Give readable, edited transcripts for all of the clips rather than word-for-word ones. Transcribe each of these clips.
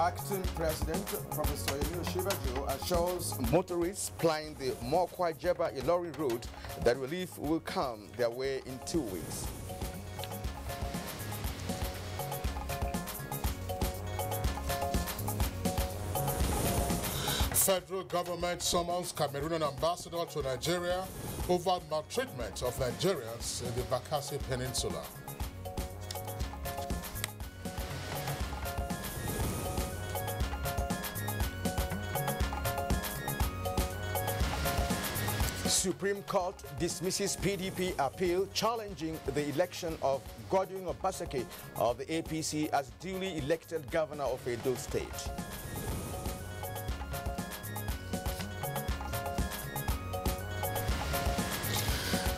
Acting President Professor Emil Shibajo assures motorists plying the Mokwa-Jeba-Ilori route that relief will come their way in 2 weeks. Federal government summons Cameroonian ambassador to Nigeria over maltreatment of Nigerians in the Bakassi Peninsula. Supreme Court dismisses PDP appeal challenging the election of Godwin Obaseki of the APC as duly elected governor of Edo State.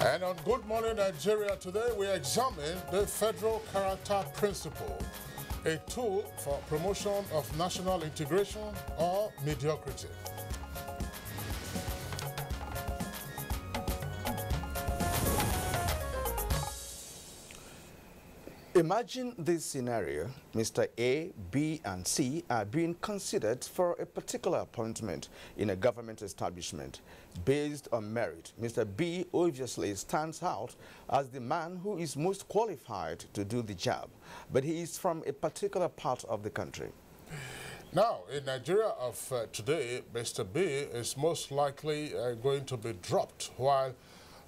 And on Good Morning Nigeria today, we examine the federal character principle, a tool for promotion of national integration or mediocrity. Imagine this scenario. Mr. A, B, and C are being considered for a particular appointment in a government establishment. Based on merit, Mr. B obviously stands out as the man who is most qualified to do the job, but he is from a particular part of the country. Now, in Nigeria of today, Mr. B is most likely going to be dropped, while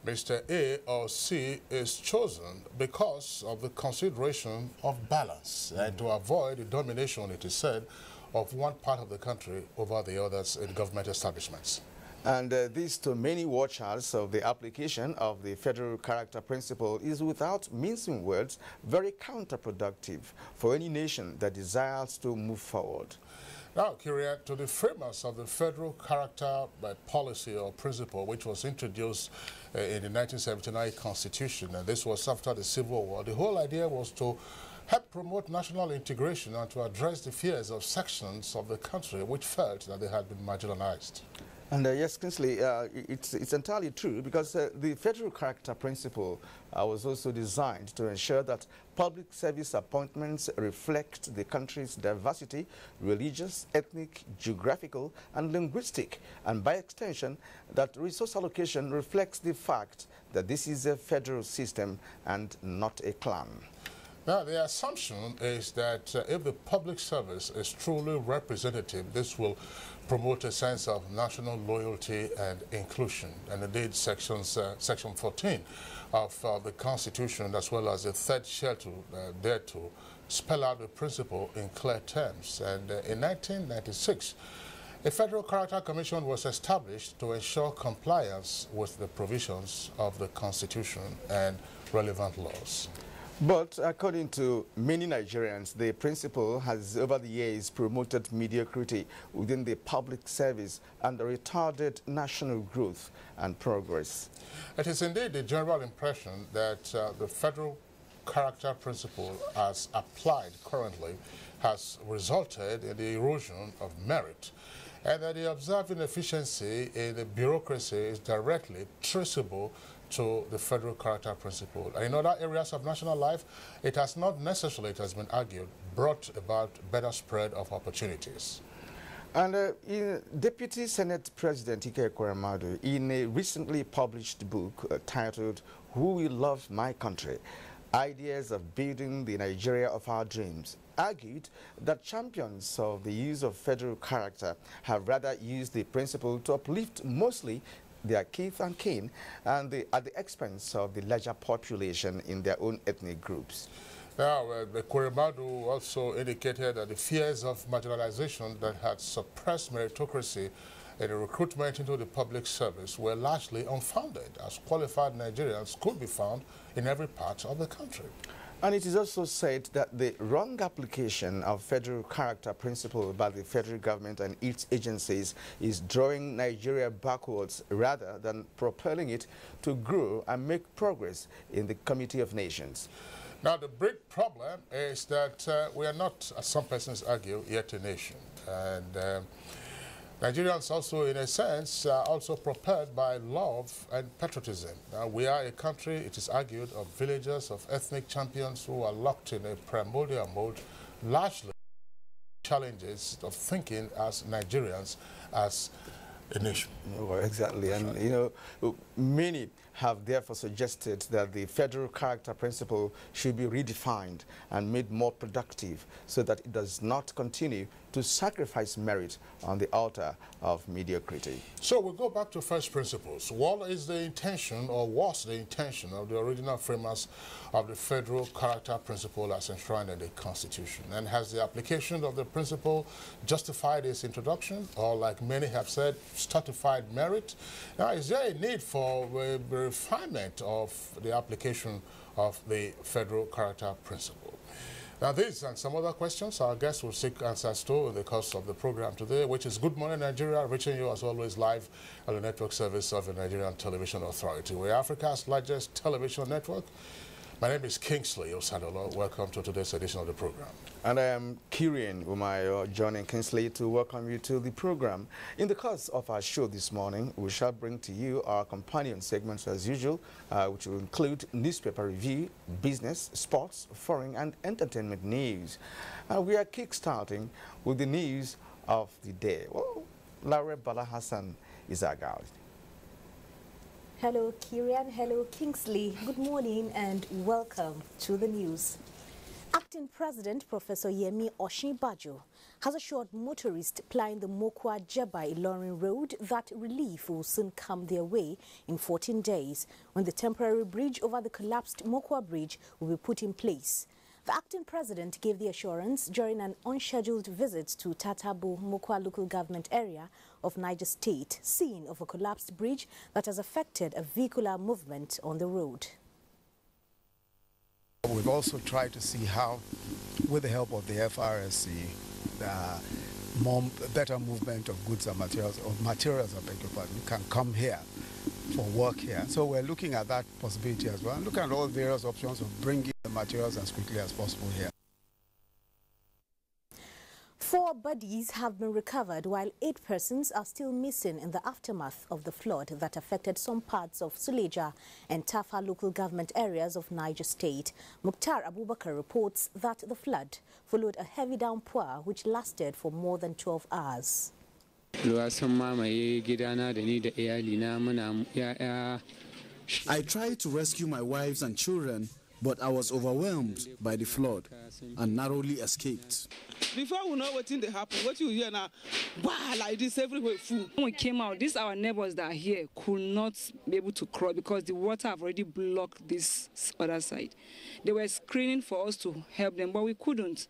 Mr. A or C is chosen because of the consideration of balance and to avoid the domination, it is said, of one part of the country over the others in government establishments. And this, to many watchers of the application of the federal character principle, is, without mincing words, very counterproductive for any nation that desires to move forward. Now, Kyria, to the framers of the federal character policy or principle, which was introduced in the 1979 Constitution, and this was after the Civil War, the whole idea was to help promote national integration and to address the fears of sections of the country which felt that they had been marginalized. And yes, Kingsley, it's entirely true, because the federal character principle was also designed to ensure that public service appointments reflect the country's diversity, religious, ethnic, geographical, and linguistic, and by extension, that resource allocation reflects the fact that this is a federal system and not a clan. Now, the assumption is that if the public service is truly representative, this will promote a sense of national loyalty and inclusion. And indeed, Section 14 of the Constitution, as well as the third schedule, there to spell out the principle in clear terms. And in 1996, a Federal Character Commission was established to ensure compliance with the provisions of the Constitution and relevant laws. But according to many Nigerians, the principle has over the years promoted mediocrity within the public service and retarded national growth and progress. It is indeed the general impression that the federal character principle, as applied currently, has resulted in the erosion of merit, and that the observed inefficiency in the bureaucracy is directly traceable to the federal character principle. And in other areas of national life, it has not necessarily, it has been argued, brought about better spread of opportunities. And Deputy Senate President Ike Ekweremadu, in a recently published book titled Who Will Love My Country? Ideas of Building the Nigeria of Our Dreams, argued that champions of the use of federal character have rather used the principle to uplift mostly their kith and kin, and at the expense of the larger population in their own ethnic groups. Now, Ekweremadu also indicated that the fears of marginalization that had suppressed meritocracy in the recruitment into the public service were largely unfounded, as qualified Nigerians could be found in every part of the country. And it is also said that the wrong application of federal character principle by the federal government and its agencies is drawing Nigeria backwards rather than propelling it to grow and make progress in the Committee of Nations. Now, the big problem is that we are not, as some persons argue, yet a nation. And Nigerians also, in a sense, are also propelled by love and patriotism. We are a country, it is argued, of villagers, of ethnic champions who are locked in a primordial mode, largely challenges of thinking as Nigerians, as a nation. Well, exactly, and you know, many have therefore suggested that the federal character principle should be redefined and made more productive so that it does not continue to sacrifice merit on the altar of mediocrity. So we'll go back to first principles. What is the intention, or was the intention, of the original framers of the federal character principle as enshrined in the Constitution? And has the application of the principle justified its introduction, or, like many have said, stratified merit? Now, is there a need for a refinement of the application of the federal character principle? Now, these and some other questions our guests will seek answers to in the course of the program today, which is Good Morning Nigeria, reaching you as always live on the network service of the Nigerian Television Authority. We're Africa's largest television network. My name is Kingsley Osadola. Welcome to today's edition of the program. And I am Kirian Umayo, joining Kingsley to welcome you to the program. In the course of our show this morning, we shall bring to you our companion segments as usual, which will include newspaper review, business, sports, foreign and entertainment news. We are kick-starting with the news of the day. Well, Laura Bala Hassan is our guide. Hello, Kirian. Hello, Kingsley. Good morning and welcome to the news. Acting President Professor Yemi Oshinbajo has assured motorists plying the Mokwa-Jeba-Ilorin road that relief will soon come their way in 14 days when the temporary bridge over the collapsed Mokwa Bridge will be put in place. The acting president gave the assurance during an unscheduled visit to Tatabu, Mokwa local government area of Niger State, scene of a collapsed bridge that has affected a vehicular movement on the road. We've also tried to see how, with the help of the FRSC, better movement of goods and materials, I beg your pardon, can come here for work here. So we're looking at that possibility as well, and looking at all various options of bringing the materials as quickly as possible here. 4 bodies have been recovered while 8 persons are still missing in the aftermath of the flood that affected some parts of Suleja and Tafa local government areas of Niger State. Mukhtar Abubakar reports that the flood followed a heavy downpour which lasted for more than 12 hours. I tried to rescue my wives and children, but I was overwhelmed by the flood and narrowly escaped. Before we know what in the happen, what you hear now, wow, like this everywhere full. When we came out, these our neighbors that are here could not be able to cross because the water have already blocked this other side. They were screaming for us to help them, but we couldn't.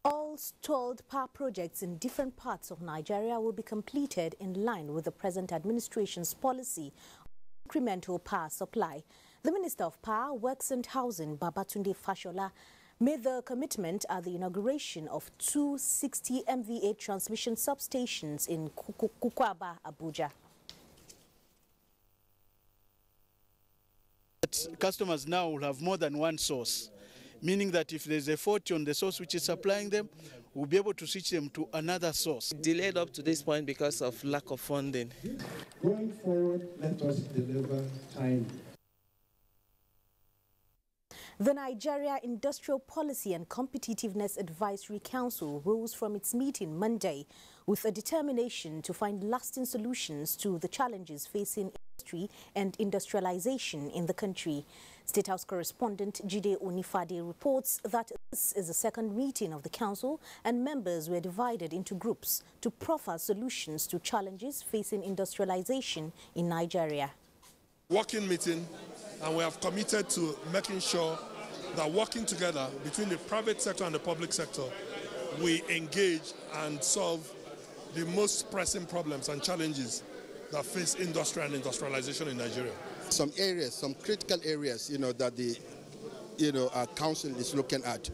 All stalled power projects in different parts of Nigeria will be completed in line with the present administration's policy on incremental power supply. The Minister of Power, Works and Housing, Babatunde Fashola, made the commitment at the inauguration of 260 MVA transmission substations in Kukwaba, Abuja. Customers now will have more than one source, meaning that if there's a fault on the source which is supplying them, we'll be able to switch them to another source. Delayed up to this point because of lack of funding. Going forward, let us deliver timely. The Nigeria Industrial Policy and Competitiveness Advisory Council rose from its meeting Monday with a determination to find lasting solutions to the challenges facing industry and industrialization in the country. State House correspondent Jide Onifade reports that this is the second meeting of the council and members were divided into groups to proffer solutions to challenges facing industrialization in Nigeria. Working meeting, and we have committed to making sure that working together between the private sector and the public sector, we engage and solve the most pressing problems and challenges that face industry and industrialization in Nigeria. Some areas, some critical areas, that the, our council is looking at,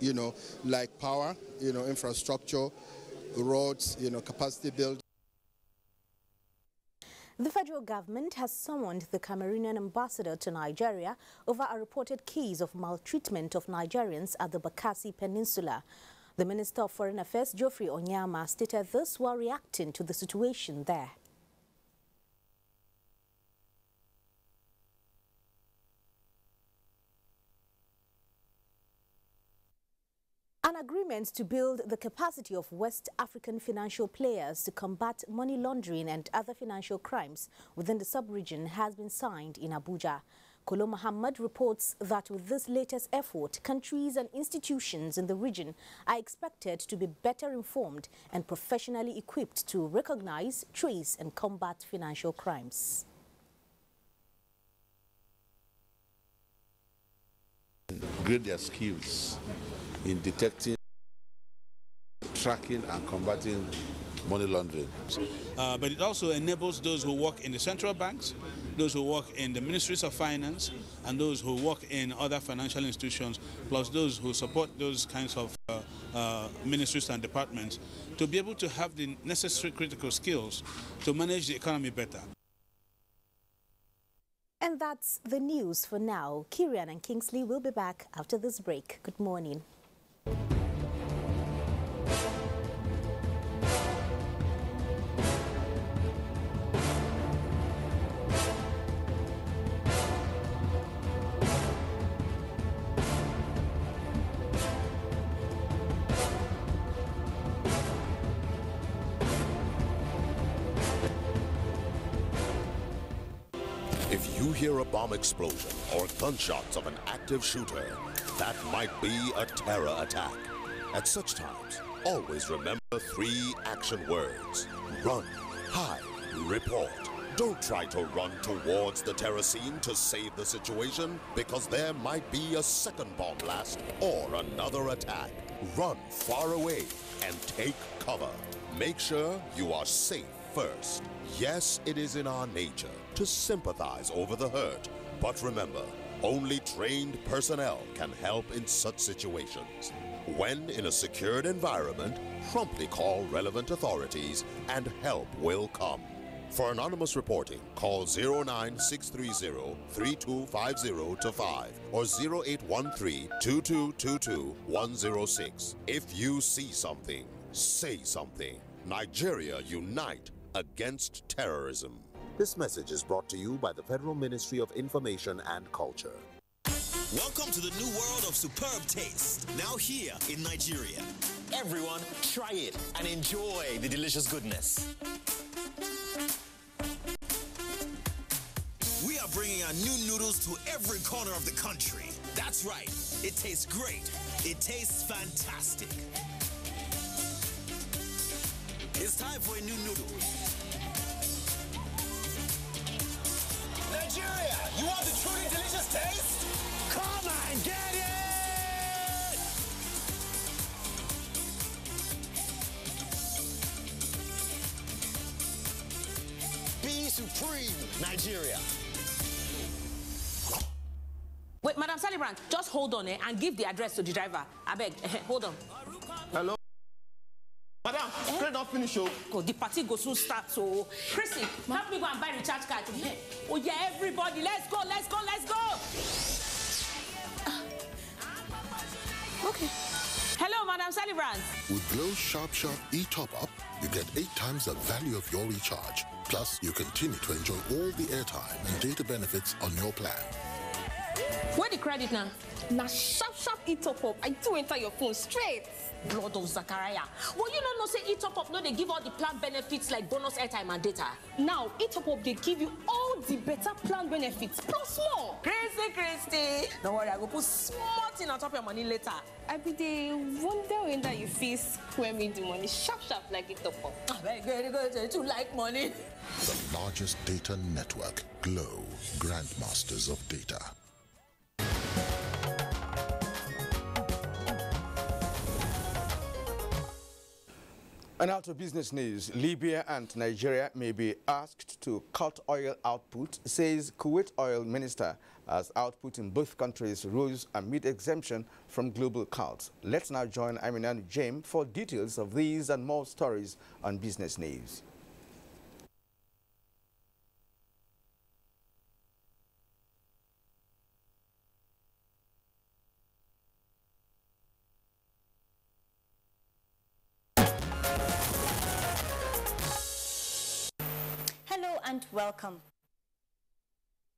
like power, infrastructure, roads, capacity building. The federal government has summoned the Cameroonian ambassador to Nigeria over a reported case of maltreatment of Nigerians at the Bakassi Peninsula. The Minister of Foreign Affairs, Geoffrey Onyama, stated this while reacting to the situation there. An agreement to build the capacity of West African financial players to combat money laundering and other financial crimes within the sub-region has been signed in Abuja. Kolo Muhammad reports that with this latest effort, countries and institutions in the region are expected to be better informed and professionally equipped to recognize, trace and combat financial crimes. Upgrade their skills in detecting, tracking and combating money laundering. But it also enables those who work in the central banks, those who work in the ministries of finance, and those who work in other financial institutions, plus those who support those kinds of ministries and departments, to be able to have the necessary critical skills to manage the economy better. And that's the news for now. Kirian and Kingsley will be back after this break. Good morning. If you hear a bomb explosion or gunshots of an active shooter, that might be a terror attack. At such times, always remember 3 action words: run, hide, report. Don't try to run towards the terror scene to save the situation, because there might be a second bomb blast or another attack. Run far away and take cover. Make sure you are safe first. Yes, it is in our nature to sympathize over the hurt, but remember, only trained personnel can help in such situations. When in a secured environment, promptly call relevant authorities and help will come. For anonymous reporting, call 09630-3250-5 or 0813-2222-106. If you see something, say something. Nigeria unite against terrorism. This message is brought to you by the Federal Ministry of Information and Culture. Welcome to the new world of superb taste, now here in Nigeria. Everyone, try it and enjoy the delicious goodness. We are bringing our new noodles to every corner of the country. That's right, it tastes great. It tastes fantastic. It's time for a new noodle. Nigeria, you want the truly delicious taste? Come and get it! Be supreme, Nigeria. Wait, Madam Salibrand, just hold on and give the address to the driver. I beg, hold on. Hello? Madam, straight not finish, oh. The party goes soon start, so... Chrissy, help me go and buy the recharge card. Oh yeah, everybody, let's go, let's go, let's go! Okay. Hello, Madam Salibrand. With Glow Sharp e-Top Up, you get 8 times the value of your recharge. Plus, you continue to enjoy all the airtime and data benefits on your plan. Where the credit now? Now sharp e-Top Up. I do enter your phone straight. Blood of Zachariah. Well, you don't know, say e-Top Up, no, they give all the plan benefits like bonus airtime and data. Now, e-Top Up, they give you all the better plan benefits, plus more. Christy. Don't worry, I will put smart in on top of your money later. I be the wonder when that you feel square me the money sharp like e-Top Up. Very good. You like money. The largest data network, Glow, grandmasters of data. And out of business news, Libya and Nigeria may be asked to cut oil output, says Kuwait oil minister, as output in both countries rose amid exemption from global cuts. Let's now join Aminan James for details of these and more stories on business news. And welcome.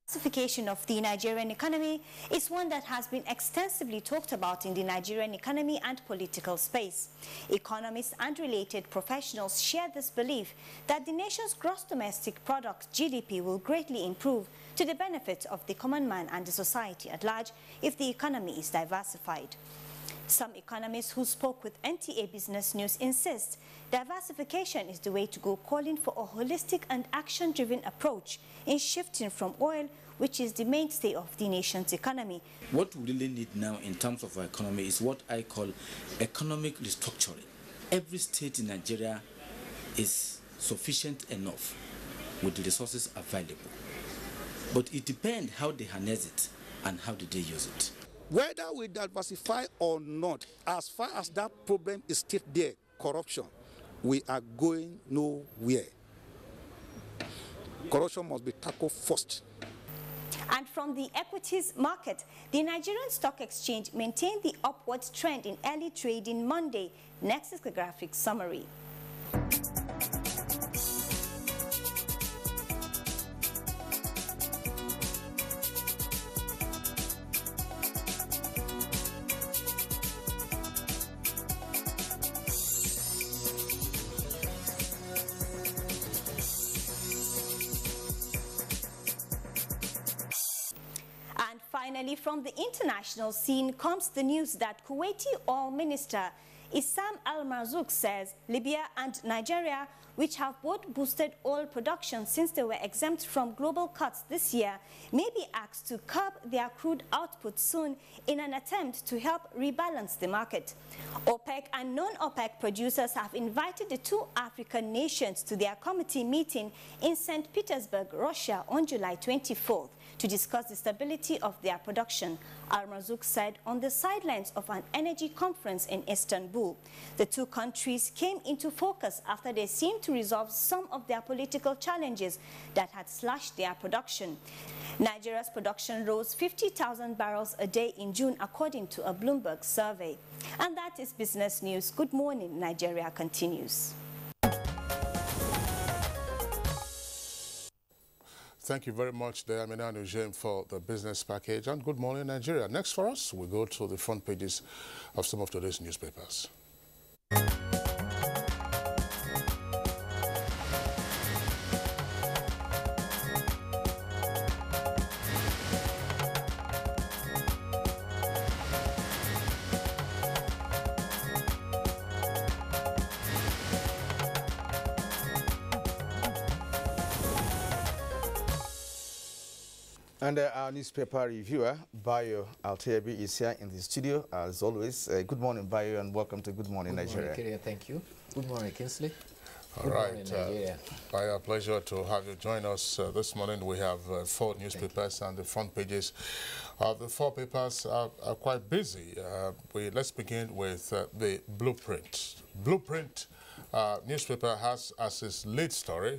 Diversification of the Nigerian economy is one that has been extensively talked about in the Nigerian economy and political space. Economists and related professionals share this belief that the nation's gross domestic product (GDP) will greatly improve to the benefit of the common man and the society at large if the economy is diversified. Some economists who spoke with NTA Business News insist diversification is the way to go, calling for a holistic and action-driven approach in shifting from oil, which is the mainstay of the nation's economy. What we really need now in terms of our economy is what I call economic restructuring. Every state in Nigeria is sufficient enough with the resources available, but it depends how they harness it and how do they use it. Whether we diversify or not, as far as that problem is still there, corruption, we are going nowhere. Corruption must be tackled first. And from the equities market, the Nigerian Stock Exchange maintained the upward trend in early trading Monday. Next is the graphic summary. Finally, from the international scene comes the news that Kuwaiti Oil Minister Issam Al-Marzouk says Libya and Nigeria, which have both boosted oil production since they were exempt from global cuts this year, may be asked to curb their crude output soon in an attempt to help rebalance the market. OPEC and non-OPEC producers have invited the two African nations to their committee meeting in St. Petersburg, Russia on July 24th to discuss the stability of their production, Al-Marzouk said on the sidelines of an energy conference in Istanbul. The two countries came into focus after they seemed to resolve some of their political challenges that had slashed their production. Nigeria's production rose 50,000 barrels a day in June, according to a Bloomberg survey. And that is business news. Good morning, Nigeria continues. Thank you very much, Amina Nujem, for the business package. And good morning, Nigeria. Next for us, we go to the front pages of some of today's newspapers. And our newspaper reviewer, Bayo Altebi, is here in the studio, as always. Good morning, Bayo, and welcome to Good Morning, Nigeria. Good morning, Thank you. Good morning, Kinsley. All right. Bayo, pleasure to have you join us this morning. We have 4 newspapers, and the front pages of the 4 papers are quite busy. Let's begin with the Blueprint. Blueprint newspaper has as its lead story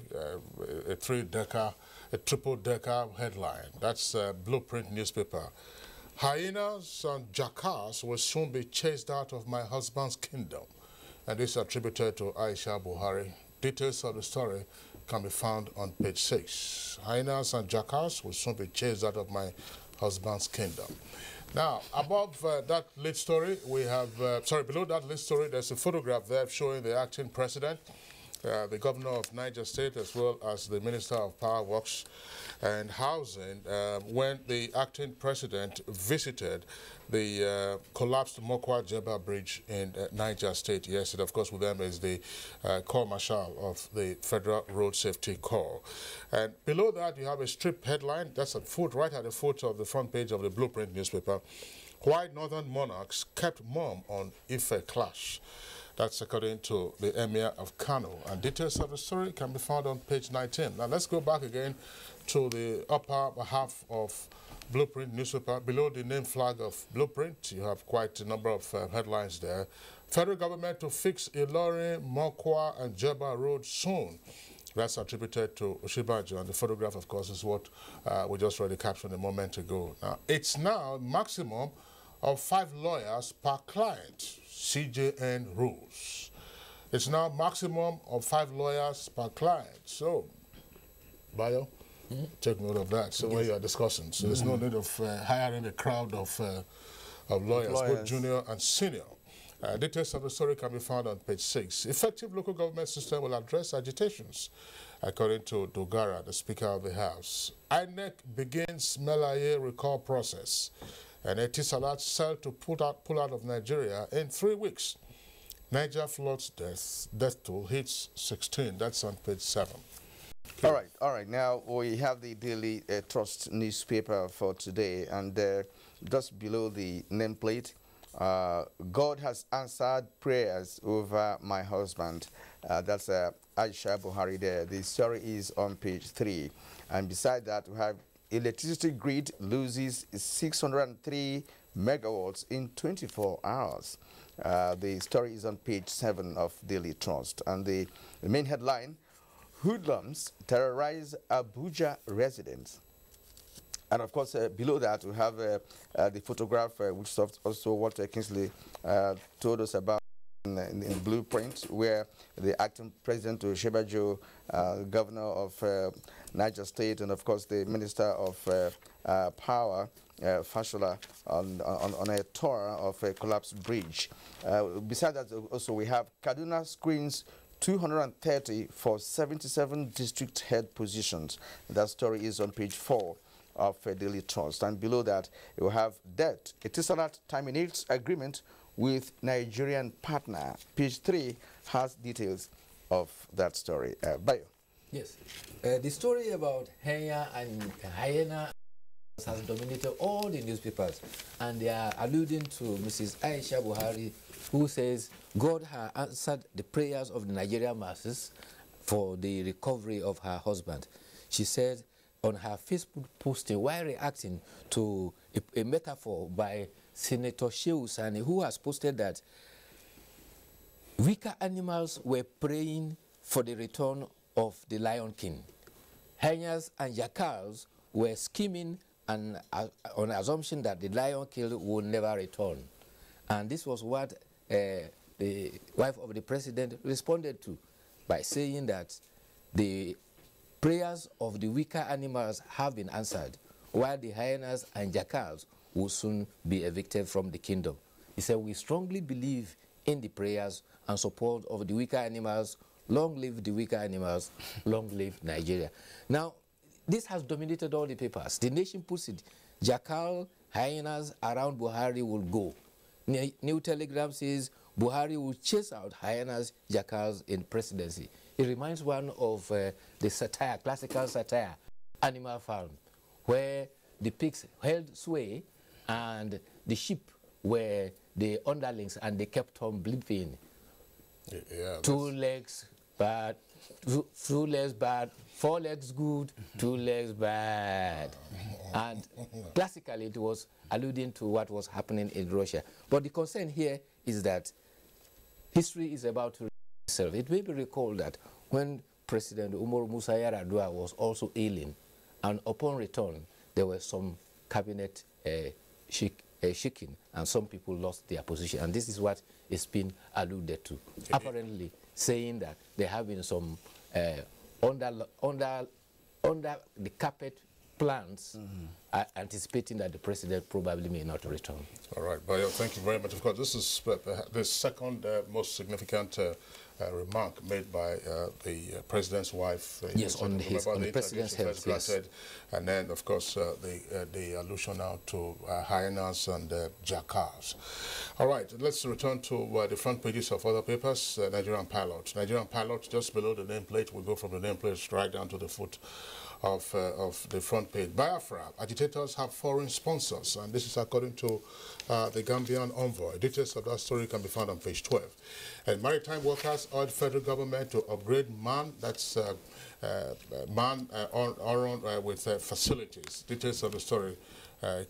a triple-decker headline. That's Blueprint newspaper. Hyenas and jackals will soon be chased out of my husband's kingdom. And this is attributed to Aisha Buhari. Details of the story can be found on page 6. Hyenas and jackals will soon be chased out of my husband's kingdom. Now, above that lead story, we have, below that lead story, there's a photograph there showing the acting president, the governor of Niger State, as well as the Minister of Power Works and Housing, when the acting president visited the collapsed Mokwa-Jeba Bridge in Niger State yesterday. Of course, with them is the Corps Marshal of the Federal Road Safety Corps. And below that, you have a strip headline. That's a foot right at the foot of the front page of the Blueprint newspaper. Why Northern monarchs kept mum on Ife clash. That's according to the Emir of Kano. And details of the story can be found on page 19. Now let's go back again to the upper half of Blueprint newspaper. Below the name flag of Blueprint, you have quite a number of headlines there. Federal government to fix Ilorin, Mokwa, and Jeba Road soon. That's attributed to Oshibajo, and the photograph, of course, is what we just read the caption a moment ago. Now, it's now maximum of 5 lawyers per client. CJN rules. It's now maximum of 5 lawyers per client. So, Bayo, Take note of that. So when you are discussing, so there's no need of hiring a crowd of lawyers, both junior and senior. Details of the story can be found on page 6. Effective local government system will address agitations, according to Dogara, the Speaker of the House. INEC begins Melaye recall process, and Etisalat set to pull out of Nigeria in 3 weeks. Niger floods death toll hits 16. That's on page 7. Okay. All right. Now we have the Daily Trust newspaper for today, and just below the nameplate, God has answered prayers over my husband. That's Aisha Buhari there. The story is on page 3. And beside that, we have electricity grid loses 603 megawatts in 24 hours. The story is on page 7 of Daily Trust. And the main headline, hoodlums terrorize Abuja residents. And of course, below that, we have the photograph, which is also what Kingsley told us about in blueprint, where the acting president, Shebajo, governor of Niger State, and of course the minister of power, Fashola, on a tour of a collapsed bridge. Besides that, also we have Kaduna screens 230 for 77 district head positions. That story is on page 4 of Daily Trust. And below that, you have debt. Etisalat terminates agreement with Nigerian partner. Page 3 has details of that story. Bayo. Yes. The story about hyena has dominated all the newspapers, and they are alluding to Mrs. Aisha Buhari, who says God has answered the prayers of the Nigerian masses for the recovery of her husband. She said on her Facebook posting while reacting to a metaphor by Senator Shehu Sani, who has posted that weaker animals were praying for the return of the Lion King. Hyenas and jackals were scheming and on assumption that the Lion King would never return. And this was what the wife of the president responded to by saying that the prayers of the weaker animals have been answered, while the hyenas and jackals will soon be evicted from the kingdom. He said, we strongly believe in the prayers and support of the weaker animals. Long live the weaker animals, long live Nigeria. Now, this has dominated all the papers. The Nation puts it, jackal, hyenas around Buhari will go. New Telegram says Buhari will chase out hyenas, jackals in presidency. It reminds one of the satire, classical satire, Animal Farm, where the pigs held sway and the sheep were the underlings and they kept on bleeping. Yeah, 2 legs bad, 2 legs bad, 4 legs good, 2 legs bad. And classically it was alluding to what was happening in Russia. But the concern here is that history is about to repeat itself. It may be recalled that when President Umaru Musa Yar'Adua was also ailing, and upon return, there were some cabinet shaking, and some people lost their position. And this is what is being alluded to, apparently saying that there have been some under the carpet plans, anticipating that the president probably may not return. All right, Bayo, thank you very much. Of course, this is the second most significant remark made by the president's wife. Yes, on the president's health, yes. And then, of course, the allusion now to hyenas and jackals. All right, let's return to the front pages of other papers. Nigerian Pilot. Nigerian Pilot, just below the nameplate. We'll go from the nameplate right down to the foot of the front page. Biafra, agitators have foreign sponsors, and this is according to the Gambian envoy. Details of that story can be found on page 12. And maritime workers urge federal government to upgrade MAN, that's MAN with facilities. Details of the story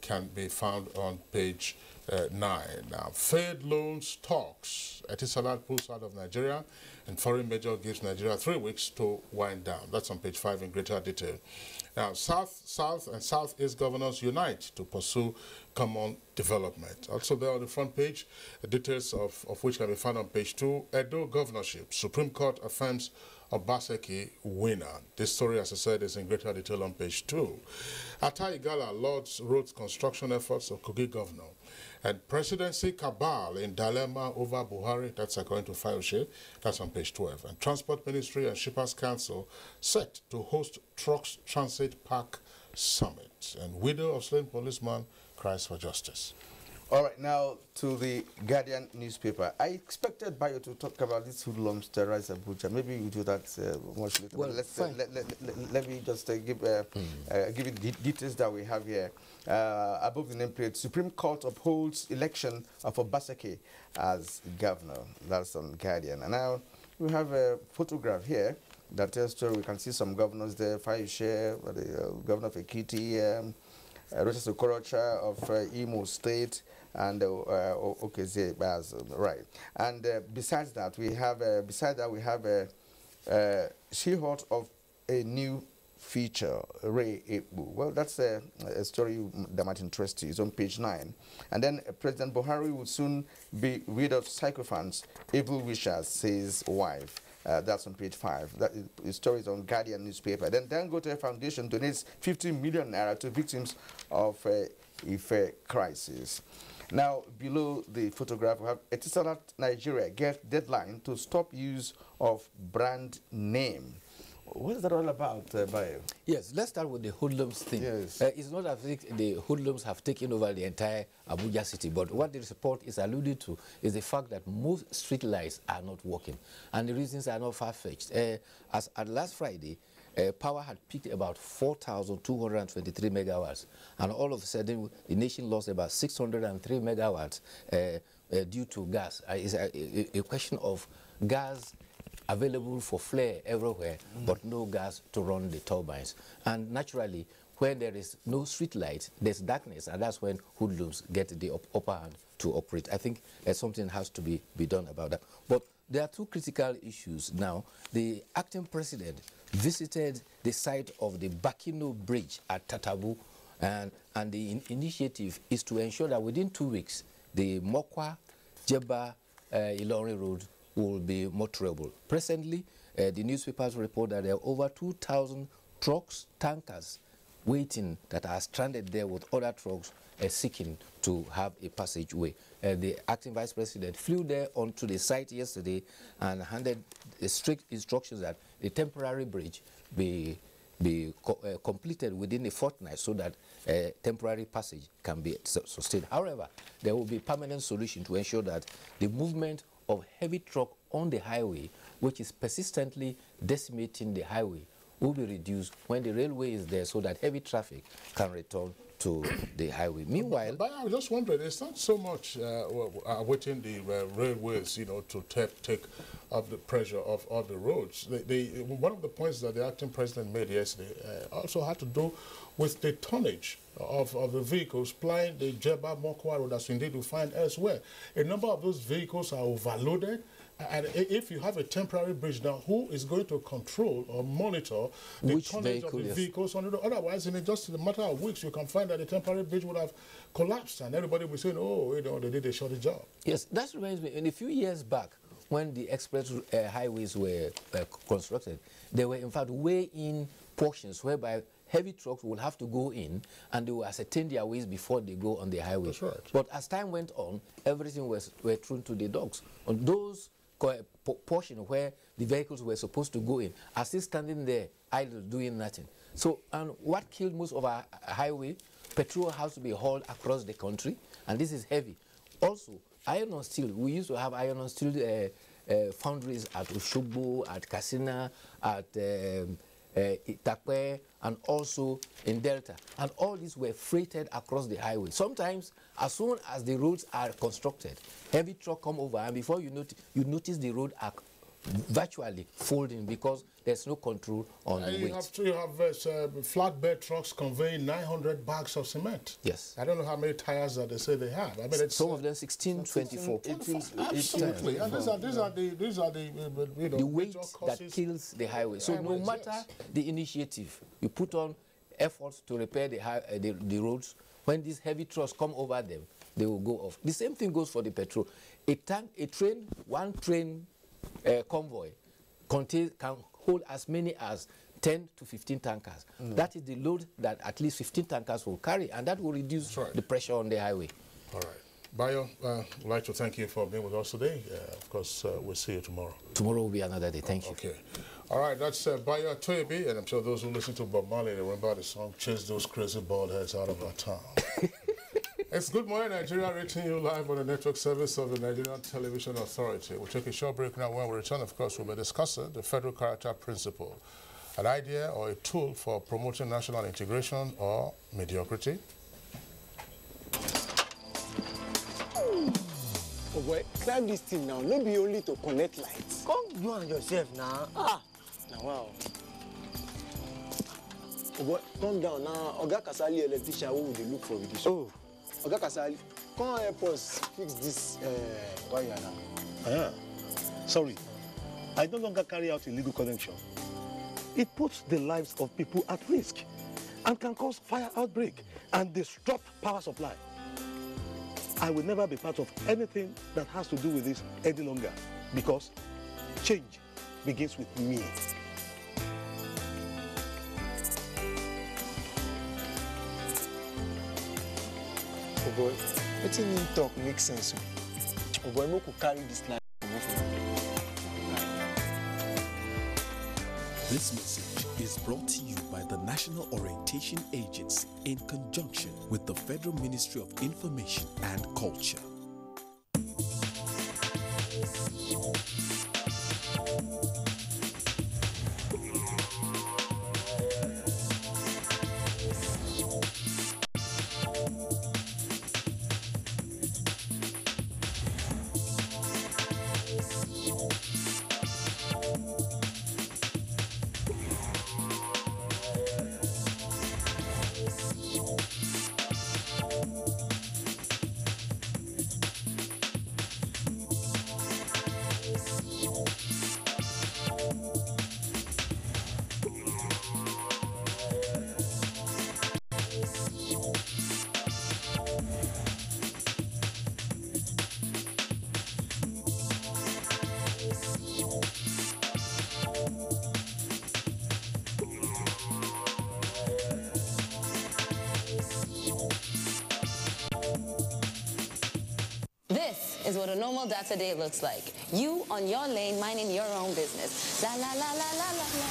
can be found on page 9. Now, Fed loans talks. Etisalat pulls out of Nigeria, and foreign major gives Nigeria 3 weeks to wind down. That's on page 5 in greater detail. Now, South and Southeast governors unite to pursue common development. Also there on the front page, the details of which can be found on page 2. Edo governorship. Supreme Court affirms Obaseki winner. This story, as I said, is in greater detail on page 2. Atta Igala lauds road construction efforts of Kogi governor. And presidency cabal in dilemma over Buhari, that's according to Fayoshe, that's on page 12. And Transport Ministry and Shippers Council set to host Trucks Transit Park Summit. And widow of slain policeman cries for justice. All right, now to the Guardian newspaper. I expected Bayo to talk about this hoodlums terrorize Abuja. Maybe we do that much later. Well, let's let me just give you the details that we have here. Above the nameplate, Supreme Court upholds election of Obaseki as governor. That's on Guardian. And now we have a photograph here that tells story. We can see some governors there. Fayoshe, the governor of Ekiti, Rochester Okorocha of Imo State, and right. And besides that, we have a She-Hot of a new feature, Ray Ebu. Well, that's a story that might interest you. It's on page 9. And then President Buhari will soon be rid of sycophants, evil wishers, says wife. That's on page 5. That is stories on Guardian newspaper. Then Dangote Foundation donates 50 million naira to victims of Ife crisis. Now, below the photograph, we have Etisalat Nigeria get deadline to stop use of brand name. What is that all about, Bayo? Yes, let's start with the hoodlums thing. Yes. It's not as if the hoodlums have taken over the entire Abuja city, but what the report is alluded to is the fact that most street lights are not working, and the reasons are not far-fetched. As at last Friday, power had peaked about 4,223 megawatts, and all of a sudden, the nation lost about 603 megawatts due to gas. It's a question of gas available for flare everywhere, but no gas to run the turbines. And naturally, where there is no street light, there's darkness, and that's when hoodlums get the upper hand to operate. I think something has to be done about that. But there are two critical issues now. The acting president visited the site of the Bakino Bridge at Tatabu, and the initiative is to ensure that within 2 weeks, the Mokwa, Jeba, Ilorin Road will be motorable. Presently, the newspapers report that there are over 2,000 trucks, tankers waiting that are stranded there with other trucks seeking to have a passageway. The acting vice president flew there onto the site yesterday and handed strict instructions that the temporary bridge be completed within a fortnight so that temporary passage can be sustained. However, there will be a permanent solution to ensure that the movement of heavy truck on the highway, which is persistently decimating the highway, will be reduced when the railway is there so that heavy traffic can return to the highway. Meanwhile, but I was just wondering, it's not so much waiting the railways, to take up the pressure of all the roads. One of the points that the acting president made yesterday also had to do with the tonnage of the vehicles plying the Jeba Mokwa Road, as indeed we find elsewhere. A number of those vehicles are overloaded. And if you have a temporary bridge now, who is going to control or monitor the tonnage of the vehicles on the road? Otherwise, in just a matter of weeks, you can find that the temporary bridge would have collapsed, and everybody will be saying, "Oh, they did a shoddy job." Yes, that reminds me. In a few years back, when the express highways were constructed, there were in fact way-in portions whereby heavy trucks will have to go in and they will ascertain their ways before they go on the highway. That's right. But as time went on, everything were thrown to the dogs. On those portion where the vehicles were supposed to go in are still standing there idle, doing nothing. So, and what killed most of our highway, petrol has to be hauled across the country, and this is heavy. Also, iron and steel. We used to have iron and steel foundries at Oshogbo, at Katsina, at Itakwe, and also in Delta. And all these were freighted across the highway. Sometimes, as soon as the roads are constructed, heavy truck come over, and before you notice the road are virtually folding because there's no control on the weight. You have flatbed trucks conveying 900 bags of cement. Yes. I don't know how many tires that they say they have. I mean, it's, some of them 16, 24. Absolutely. And these are the weight that kills the highway. So no matter the initiative, you put on efforts to repair the roads. When these heavy trucks come over them, they will go off. The same thing goes for the petrol. One train convoy can hold as many as 10 to 15 tankers. That is the load that at least 15 tankers will carry, and that will reduce the pressure on the highway. All right. Bayo, I'd like to thank you for being with us today. Of course, we'll see you tomorrow. Tomorrow will be another day. Thank you. Okay. All right, that's Bayo Toyebi, and I'm sure those who listen to Bob Marley, they remember the song, Chase Those Crazy Bald Heads Out of Our Town. It's Good Morning Nigeria, reaching you live on the network service of the Nigerian Television Authority. We'll take a short break now. When we return, of course, we'll be discussing the federal character principle, an idea or a tool for promoting national integration or mediocrity. Oh boy, climb this thing now. No be only to connect lights. Come you and yourself now. Now wow. Oh boy, come down now. Oga Kasali electrician, who would they look for with this? Oh. Oga Kasali, come help us fix this wire now. Sorry, I no longer carry out illegal connection. It puts the lives of people at risk and can cause fire outbreak and disrupt power supply. I will never be part of anything that has to do with this any longer because change begins with me. Oh boy, letting him talk makes sense. Oh boy, we could carry this line. This message is brought to you by the National Orientation Agency in conjunction with the Federal Ministry of Information and Culture. This is what a normal data day looks like. You on your lane, minding your own business. La la la la la la la.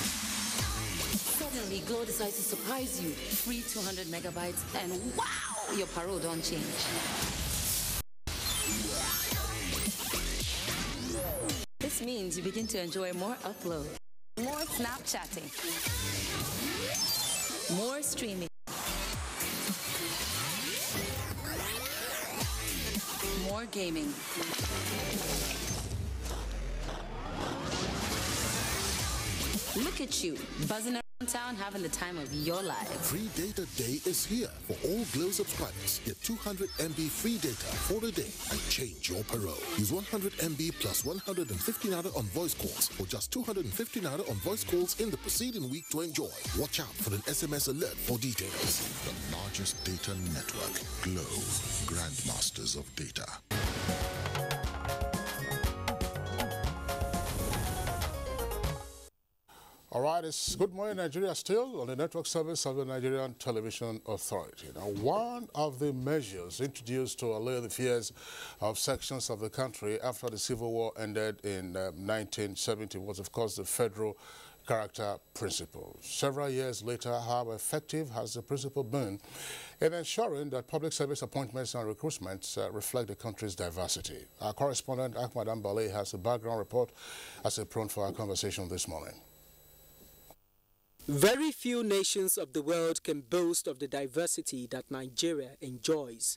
Suddenly, Glow decides to surprise you. Free 200 megabytes, and wow, your parole don't change. This means you begin to enjoy more upload, more Snapchatting, more streaming, more gaming. Look at you, buzzing around town, having the time of your life. Free Data Day is here for all Glow subscribers. Get 200 MB free data for a day and change your parole. Use 100 MB plus 150 naira on voice calls or just 250 naira on voice calls in the preceding week to enjoy. Watch out for an SMS alert for details. The largest data network, Glow, grandmasters of data. All right, it's Good Morning Nigeria still on the network service of the Nigerian Television Authority. Now, one of the measures introduced to allay the fears of sections of the country after the Civil War ended in 1970 was, of course, the federal character principle. Several years later, how effective has the principle been in ensuring that public service appointments and recruitments reflect the country's diversity? Our correspondent, Ahmad Ambale, has a background report as a prompt for our conversation this morning. Very few nations of the world can boast of the diversity that Nigeria enjoys.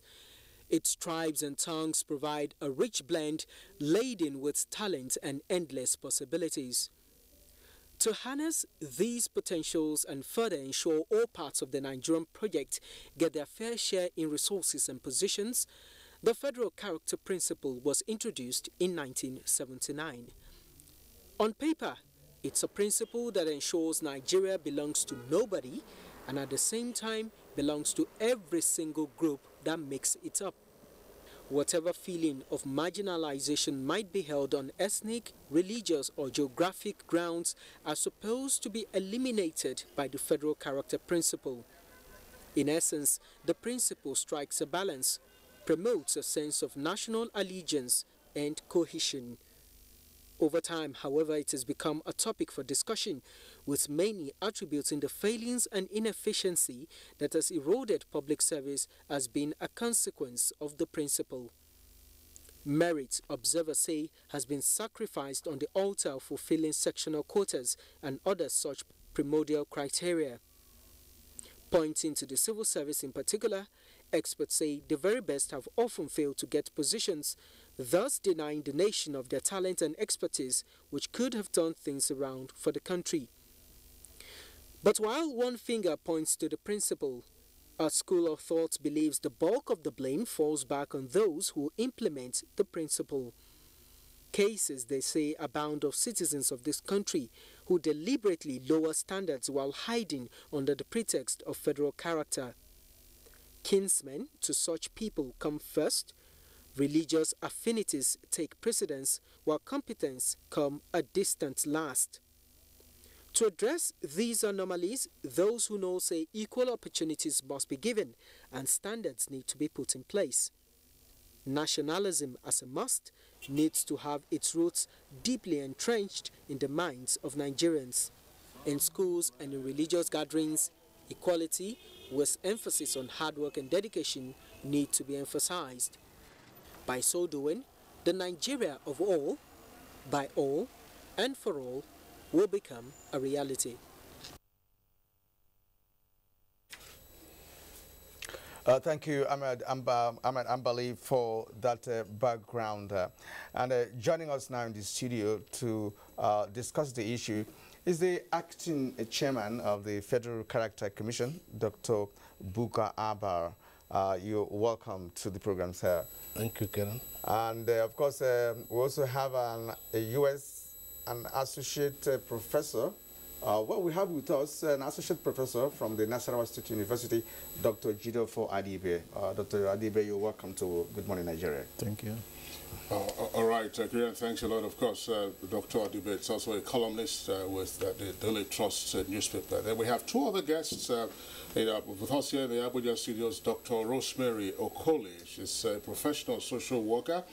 Its tribes and tongues provide a rich blend laden with talent and endless possibilities. To harness these potentials and further ensure all parts of the Nigerian project get their fair share in resources and positions, the Federal Character Principle was introduced in 1979. On paper, it's a principle that ensures Nigeria belongs to nobody and at the same time belongs to every single group that makes it up. whatever feeling of marginalization might be held on ethnic, religious or geographic grounds are supposed to be eliminated by the federal character principle. In essence, the principle strikes a balance, promotes a sense of national allegiance and cohesion. Over time, however, it has become a topic for discussion, with many attributing the failings and inefficiency that has eroded public service as being a consequence of the principle. Merit, observers say, has been sacrificed on the altar of fulfilling sectional quotas and other such primordial criteria. Pointing to the civil service in particular, experts say the very best have often failed to get positions, thus denying the nation of their talent and expertise which could have turned things around for the country. But while one finger points to the principle, a school of thought believes the bulk of the blame falls back on those who implement the principle. Cases, they say, abound of citizens of this country who deliberately lower standards while hiding under the pretext of federal character. Kinsmen to such people come first, religious affinities take precedence, while competence come a distant last. To address these anomalies, those who know say equal opportunities must be given and standards need to be put in place. Nationalism as a must needs to have its roots deeply entrenched in the minds of Nigerians. In schools and in religious gatherings, equality, with emphasis on hard work and dedication, need to be emphasized. By so doing, the Nigeria of all, by all, and for all, will become a reality. Thank you, Ahmed Ambali, for that background. And joining us now in the studio to discuss the issue is the acting chairman of the Federal Character Commission, Dr. Buka Abar. You're welcome to the program, sir. Thank you, Karen. And of course, we also have an associate professor. Well, we have with us an associate professor from the Nasarawa State University, Dr. Jidofo Adibe. Dr. Adibe, you're welcome to Good Morning Nigeria. Thank you. All right, Kieran, thanks a lot. Of course, Dr. Adibe is also a columnist with the Daily Trust newspaper. Then we have two other guests with us here in the Abuja studios, Dr. Rosemary Okoli. She's a professional social worker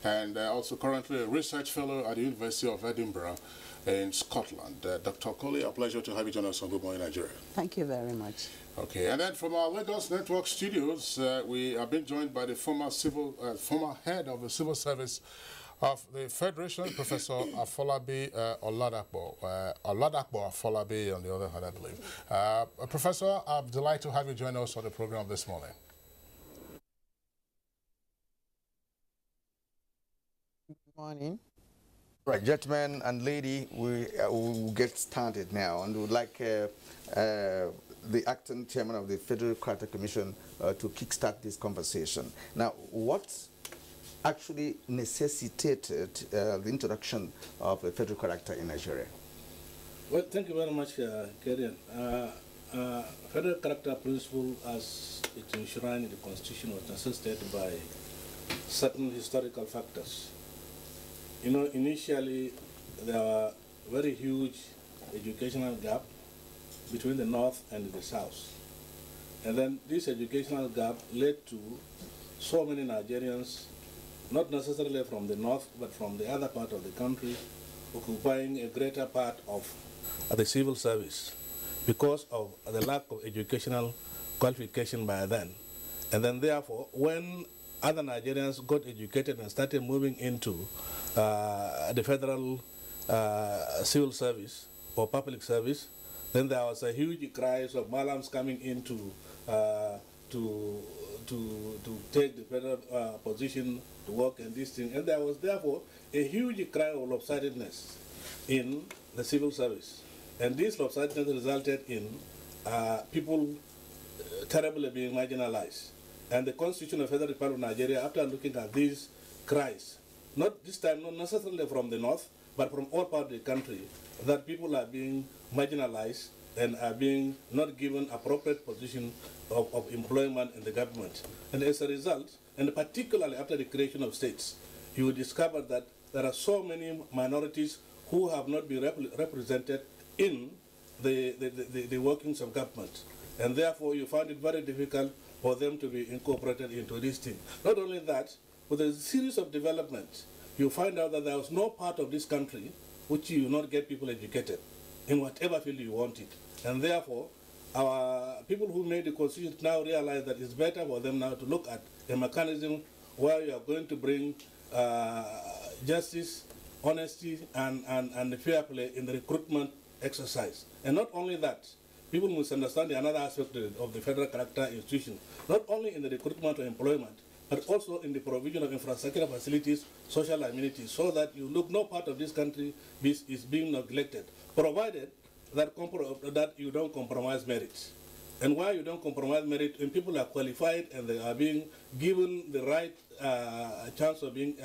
and also currently a research fellow at the University of Edinburgh in Scotland. Dr. Okoli, a pleasure to have you join us on Good Morning Nigeria. Thank you very much. Okay, and then from our Lagos Network studios, we have been joined by the former head of the civil service of the Federation, Professor Afolabi Oladapo. Oladapo Afolabi on the other hand, I believe. Professor, I'm delighted to have you join us on the program this morning. Good morning. Right, gentlemen and lady, we will get started now, and we would like the acting chairman of the Federal Character Commission to kickstart this conversation. Now, what actually necessitated the introduction of a federal character in Nigeria? Well, thank you very much, Karen. Federal character principle, as it enshrined in the Constitution, was necessitated by certain historical factors. You know, initially, there were very huge educational gap between the North and the South. And then this educational gap led to so many Nigerians, not necessarily from the North, but from the other part of the country, occupying a greater part of the civil service because of the lack of educational qualification by then. And then therefore, when other Nigerians got educated and started moving into the federal civil service or public service, then there was a huge cry of Malams coming into to take the federal position to work and this thing. And there was therefore a huge cry of lopsidedness in the civil service. And this lopsidedness resulted in people terribly being marginalized. And the Constitution of the Federal Republic of Nigeria, after looking at these cries, not this time, not necessarily from the North, but from all parts of the country, that people are being marginalized and are being not given appropriate position of employment in the government. And as a result, and particularly after the creation of states, you will discover that there are so many minorities who have not been represented in the workings of government. And therefore, you find it very difficult for them to be incorporated into this thing. Not only that, with a series of developments, you find out that there is no part of this country which you will not get people educated in whatever field you want it. And therefore, our people who made the constitution now realize that it's better for them now to look at a mechanism where you are going to bring justice, honesty, and fair play in the recruitment exercise. And not only that, people must understand another aspect of the federal character institution, not only in the recruitment or employment, but also in the provision of infrastructure facilities, social amenities, so that you look no part of this country is being neglected, provided that you don't compromise merit. And why you don't compromise merit, when people are qualified and they are being given the right chance of being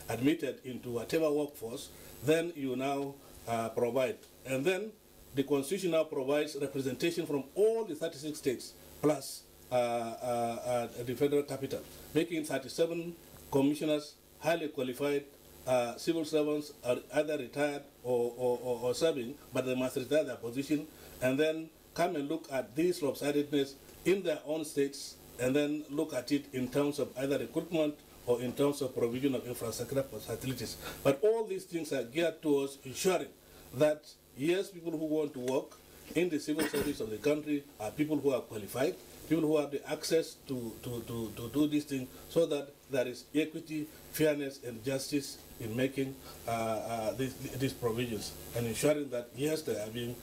admitted into whatever workforce, then you now provide. And then the Constitution now provides representation from all the 36 states, plus the federal capital, making 37 commissioners highly qualified civil servants, are either retired or serving, but they must retire their position and then come and look at this lopsidedness in their own states and then look at it in terms of either recruitment or in terms of provision of infrastructure facilities. But all these things are geared towards ensuring that, yes, people who want to work in the civil service of the country are people who are qualified, people who have the access to do this thing, so that there is equity, fairness, and justice in making these provisions and ensuring that, yes, they are being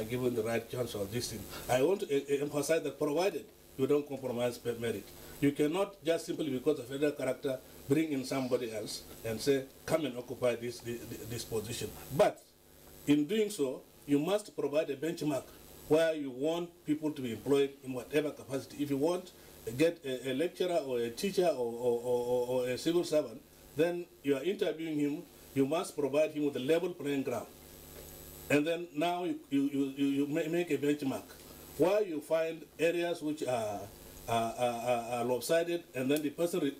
given the right chance of this thing. I want to emphasize that provided you don't compromise merit. You cannot just simply because of federal character bring in somebody else and say, come and occupy this position. But in doing so, you must provide a benchmark where you want people to be employed in whatever capacity. If you want to get a lecturer or a teacher or a civil servant, then you are interviewing him, you must provide him with a level playing ground. And then now you make a benchmark where you find areas which are lopsided, and then the person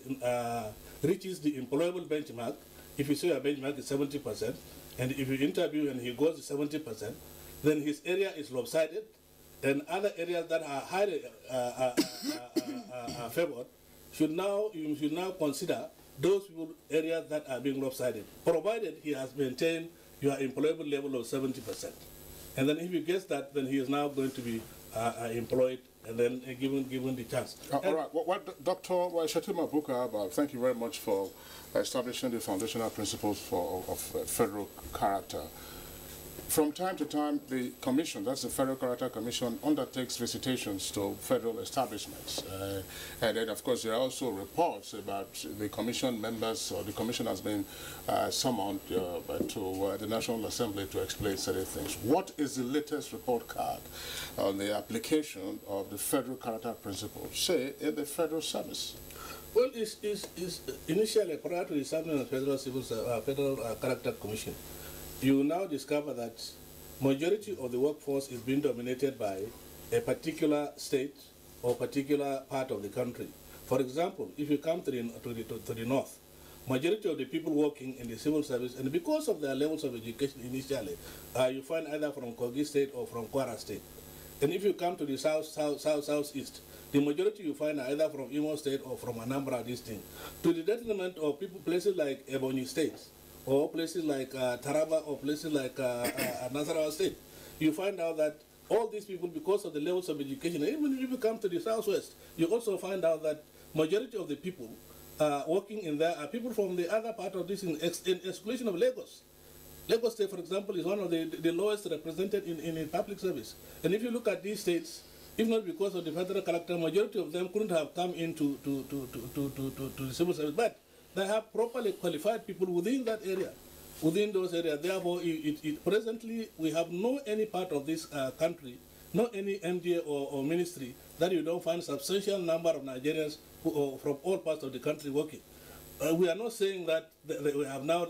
reaches the employable benchmark. If you say your benchmark is 70%, and if you interview and he goes to 70%, then his area is lopsided, and other areas that are highly favored you should now consider those areas that are being lopsided, provided he has maintained your employable level of 70%. And then if he gets that, then he is now going to be employed and then given the chance. All right. Dr. Shatima Buka, thank you very much for establishing the foundational principles of federal character. From time to time, the Commission, that's the Federal Character Commission, undertakes visitations to federal establishments. And then, of course, there are also reports about the Commission members, or the Commission has been summoned to the National Assembly to explain certain things. What is the latest report card on the application of the Federal Character Principles, say, in the federal service? Well, it's initially, prior to the establishment of Federal Character Commission, you now discover that majority of the workforce is being dominated by a particular state or particular part of the country. For example, if you come to the north, majority of the people working in the civil service, and because of their levels of education initially, you find either from Kogi State or from Kwara State. And if you come to the southeast, the majority you find are either from Imo State or from Anambra, this thing, to the detriment of places like Ebonyi State, or places like Taraba, or places like Nasarawa State. You find out that all these people, because of the levels of education, even if you come to the southwest, you also find out that majority of the people working in there are people from the other part of this, in exclusion of Lagos. Lagos State, for example, is one of the lowest represented in public service. And if you look at these states, if not because of the federal character, majority of them couldn't have come into the civil service. But they have properly qualified people within that area, within those areas. Therefore, presently, we have no any part of this country, no any MDA or ministry that you don't find substantial number of Nigerians who, from all parts of the country working. We are not saying that we have now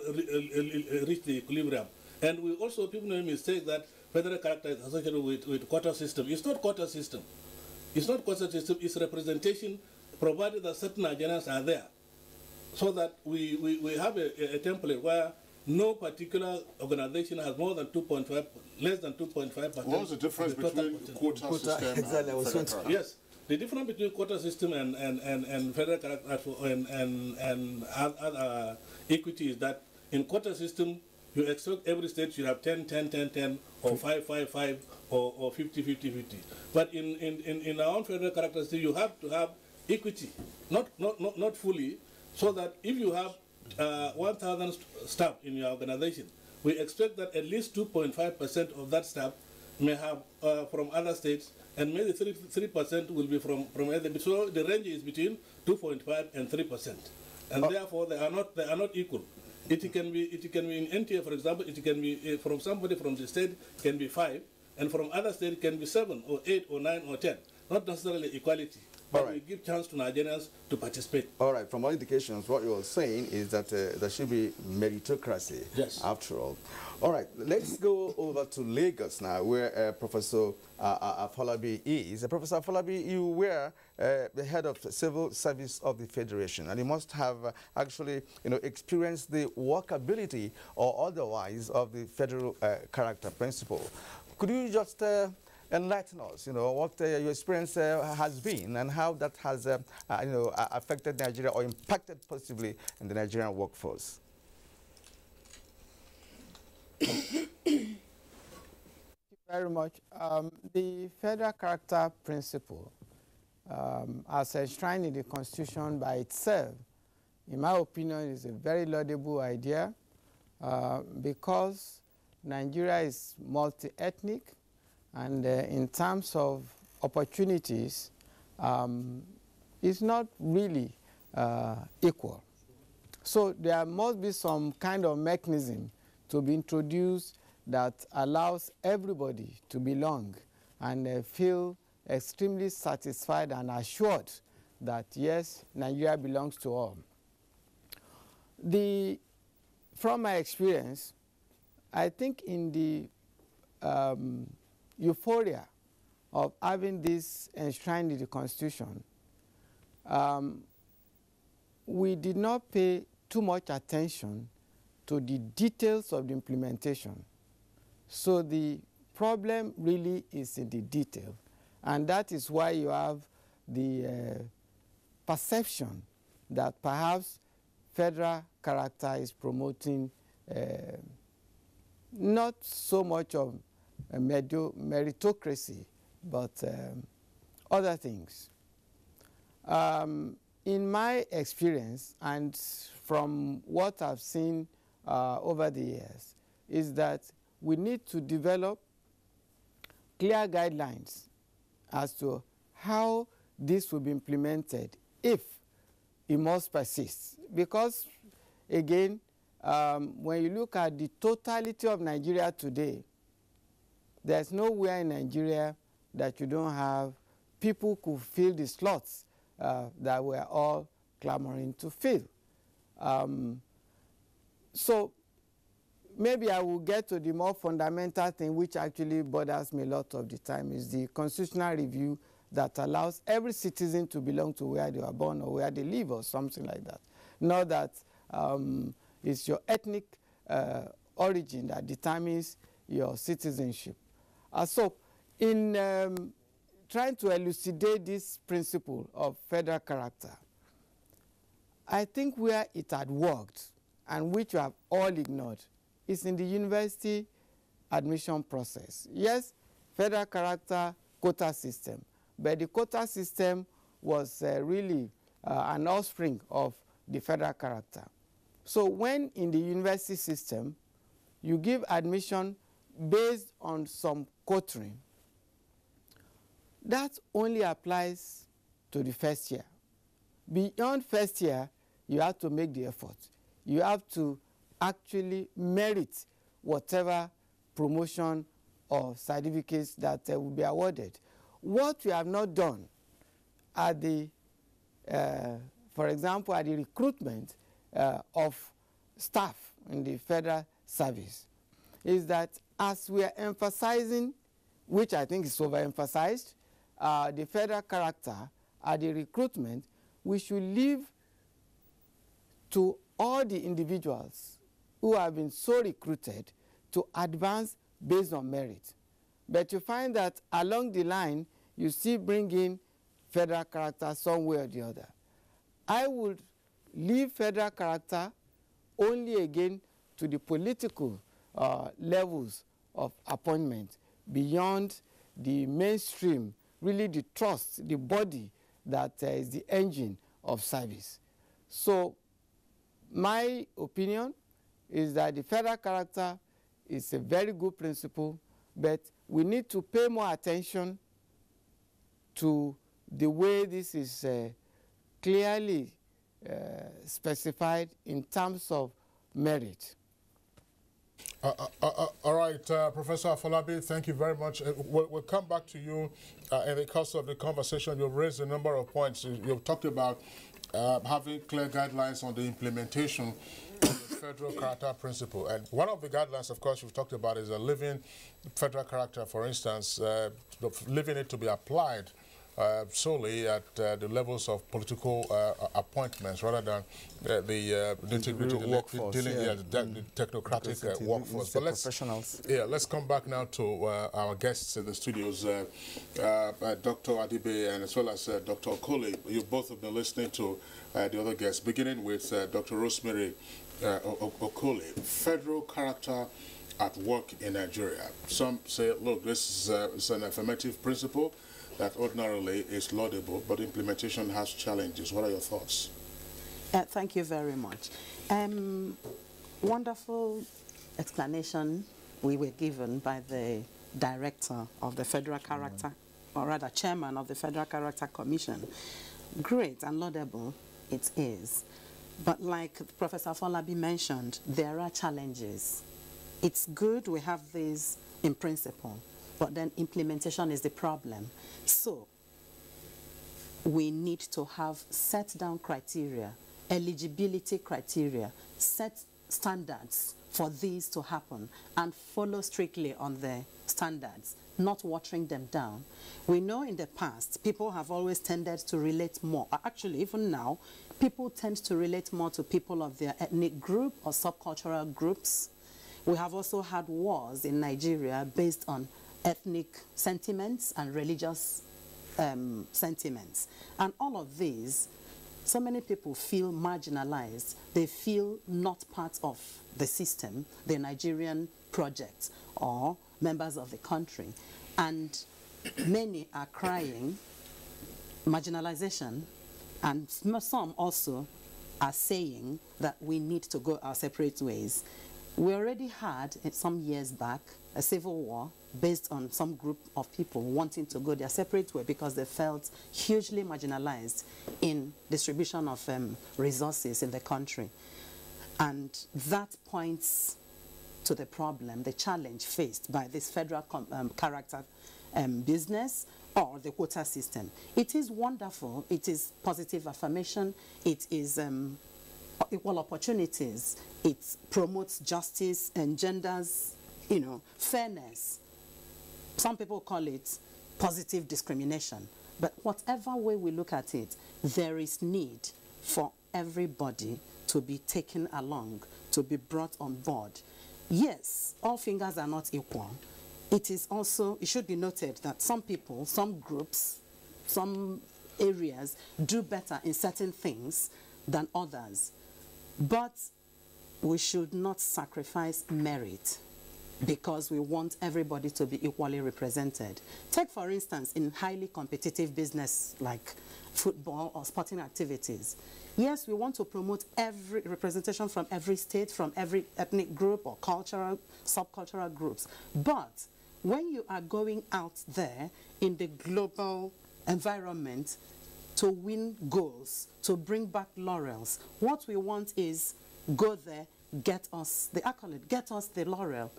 reached the equilibrium. And we also, people make a mistake that federal character is associated with quota system. It's not quota system. It's not quota system. It's representation, provided that certain Nigerians are there, so that we have a template where no particular organization has more than 2.5, less than 2.5%. What's the difference between quota system and federal character? Yes, the difference between quota system and federal character and other equity is that in quota system, you expect every state should have 10, 10, 10, 10, or 5, 5, 5, or 50, 50, 50. But in our own federal character system, you have to have equity, not fully, so that if you have 1,000 staff in your organization, we expect that at least 2.5% of that staff may have from other states, and maybe 3% will be from other. So the range is between 2.5 and 3%, and therefore they are not equal. It can be in NTA, for example, it can be from somebody from the state can be 5, and from other state can be 7 or 8 or 9 or 10. Not necessarily equality, but we give chance to Nigerians to participate. All right, from all indications, what you're saying is that there should be meritocracy, yes, after all. All right, let's go over to Lagos now, where Professor Afolabi is. Professor Afolabi, you were the head of civil service of the Federation, and you must have actually, experienced the workability or otherwise of the federal character principle. Could you just enlighten us, what your experience has been and how that has, affected Nigeria or impacted positively in the Nigerian workforce? Thank you very much. The federal character principle, as enshrined in the Constitution by itself, in my opinion, is a very laudable idea because Nigeria is multi-ethnic, and in terms of opportunities, it's not really equal. So there must be some kind of mechanism to be introduced that allows everybody to belong and feel extremely satisfied and assured that, yes, Nigeria belongs to all. From my experience, I think in the euphoria of having this enshrined in the Constitution, we did not pay too much attention to the details of the implementation. So the problem really is in the detail, and that is why you have the perception that perhaps federal character is promoting not so much of a meritocracy, but other things. In my experience, and from what I've seen over the years, is that we need to develop clear guidelines as to how this will be implemented if it must persist. Because, again, when you look at the totality of Nigeria today, there's nowhere in Nigeria that you don't have people who fill the slots that we're all clamoring to fill. So maybe I will get to the more fundamental thing which actually bothers me a lot of the time, is the constitutional review that allows every citizen to belong to where they were born or where they live or something like that. Not that it's your ethnic origin that determines your citizenship. So in trying to elucidate this principle of federal character, I think where it had worked and which we have all ignored is in the university admission process. Yes, federal character quota system, but the quota system was really an offspring of the federal character. So when in the university system, you give admission based on some quotering, that only applies to the first year. Beyond first year, you have to make the effort. You have to actually merit whatever promotion or certificates that will be awarded. What we have not done at the, for example, at the recruitment of staff in the federal service, is that as we are emphasizing, which I think is overemphasized, the federal character at the recruitment, we should leave to all the individuals who have been so recruited to advance based on merit. But you find that along the line, you still bring in federal character some way or the other. I would leave federal character only again to the political levels of appointment beyond the mainstream, really the trust, the body that is the engine of service. So my opinion is that the federal character is a very good principle, but we need to pay more attention to the way this is clearly specified in terms of merit. All right, Professor Afolabi, thank you very much. We'll come back to you in the course of the conversation. You've raised a number of points. You've talked about having clear guidelines on the implementation of the federal character principle. And one of the guidelines, of course, you've talked about is a living federal character, for instance, leaving it to be applied solely at the levels of political appointments rather than the integrated workforce, the technocratic workforce. But professionals. Let's come back now to our guests in the studios, Dr. Adibe and as well as Dr. Okole. You both have been listening to the other guests, beginning with Dr. Rosemary Okole. Federal character at work in Nigeria. Some say, look, this is an affirmative principle that ordinarily is laudable, but implementation has challenges. What are your thoughts? Thank you very much. Wonderful explanation we were given by the director of the Federal Character, or rather chairman of the Federal Character Commission. Great and laudable it is. But like Professor Afolabi mentioned, there are challenges. It's good we have these in principle, but then implementation is the problem. So we need to have set down criteria, eligibility criteria, set standards for these to happen and follow strictly on the standards, not watering them down. We know in the past, people have always tended to relate more. Actually, even now, people tend to relate more to people of their ethnic group or subcultural groups. We have also had wars in Nigeria based on ethnic sentiments and religious sentiments. And all of these, so many people feel marginalized. They feel not part of the system, the Nigerian project, or members of the country. And many are crying marginalization, and some also are saying that we need to go our separate ways. We already had, some years back, a civil war based on some group of people wanting to go their separate way because they felt hugely marginalized in distribution of resources in the country. And that points to the problem, the challenge faced by this federal character business or the quota system. It is wonderful, it is positive affirmation, it is equal opportunities, it promotes justice, engenders, fairness. Some people call it positive discrimination. But whatever way we look at it, there is need for everybody to be taken along, to be brought on board. Yes, all fingers are not equal. It is also, it should be noted that some people, some groups, some areas do better in certain things than others. But we should not sacrifice merit because we want everybody to be equally represented. Take, for instance, in highly competitive business like football or sporting activities. Yes, we want to promote every representation from every state, from every ethnic group or cultural, subcultural groups. But when you are going out there in the global environment to win goals, to bring back laurels, what we want is go there, get us the accolade, get us the laurel.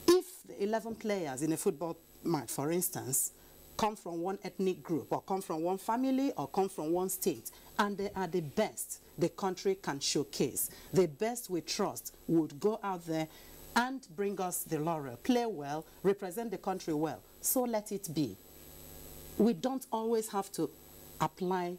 If the 11 players in a football match, for instance, come from one ethnic group or come from one family or come from one state, and they are the best the country can showcase, the best we trust would go out there and bring us the laurel, play well, represent the country well. So let it be. We don't always have to apply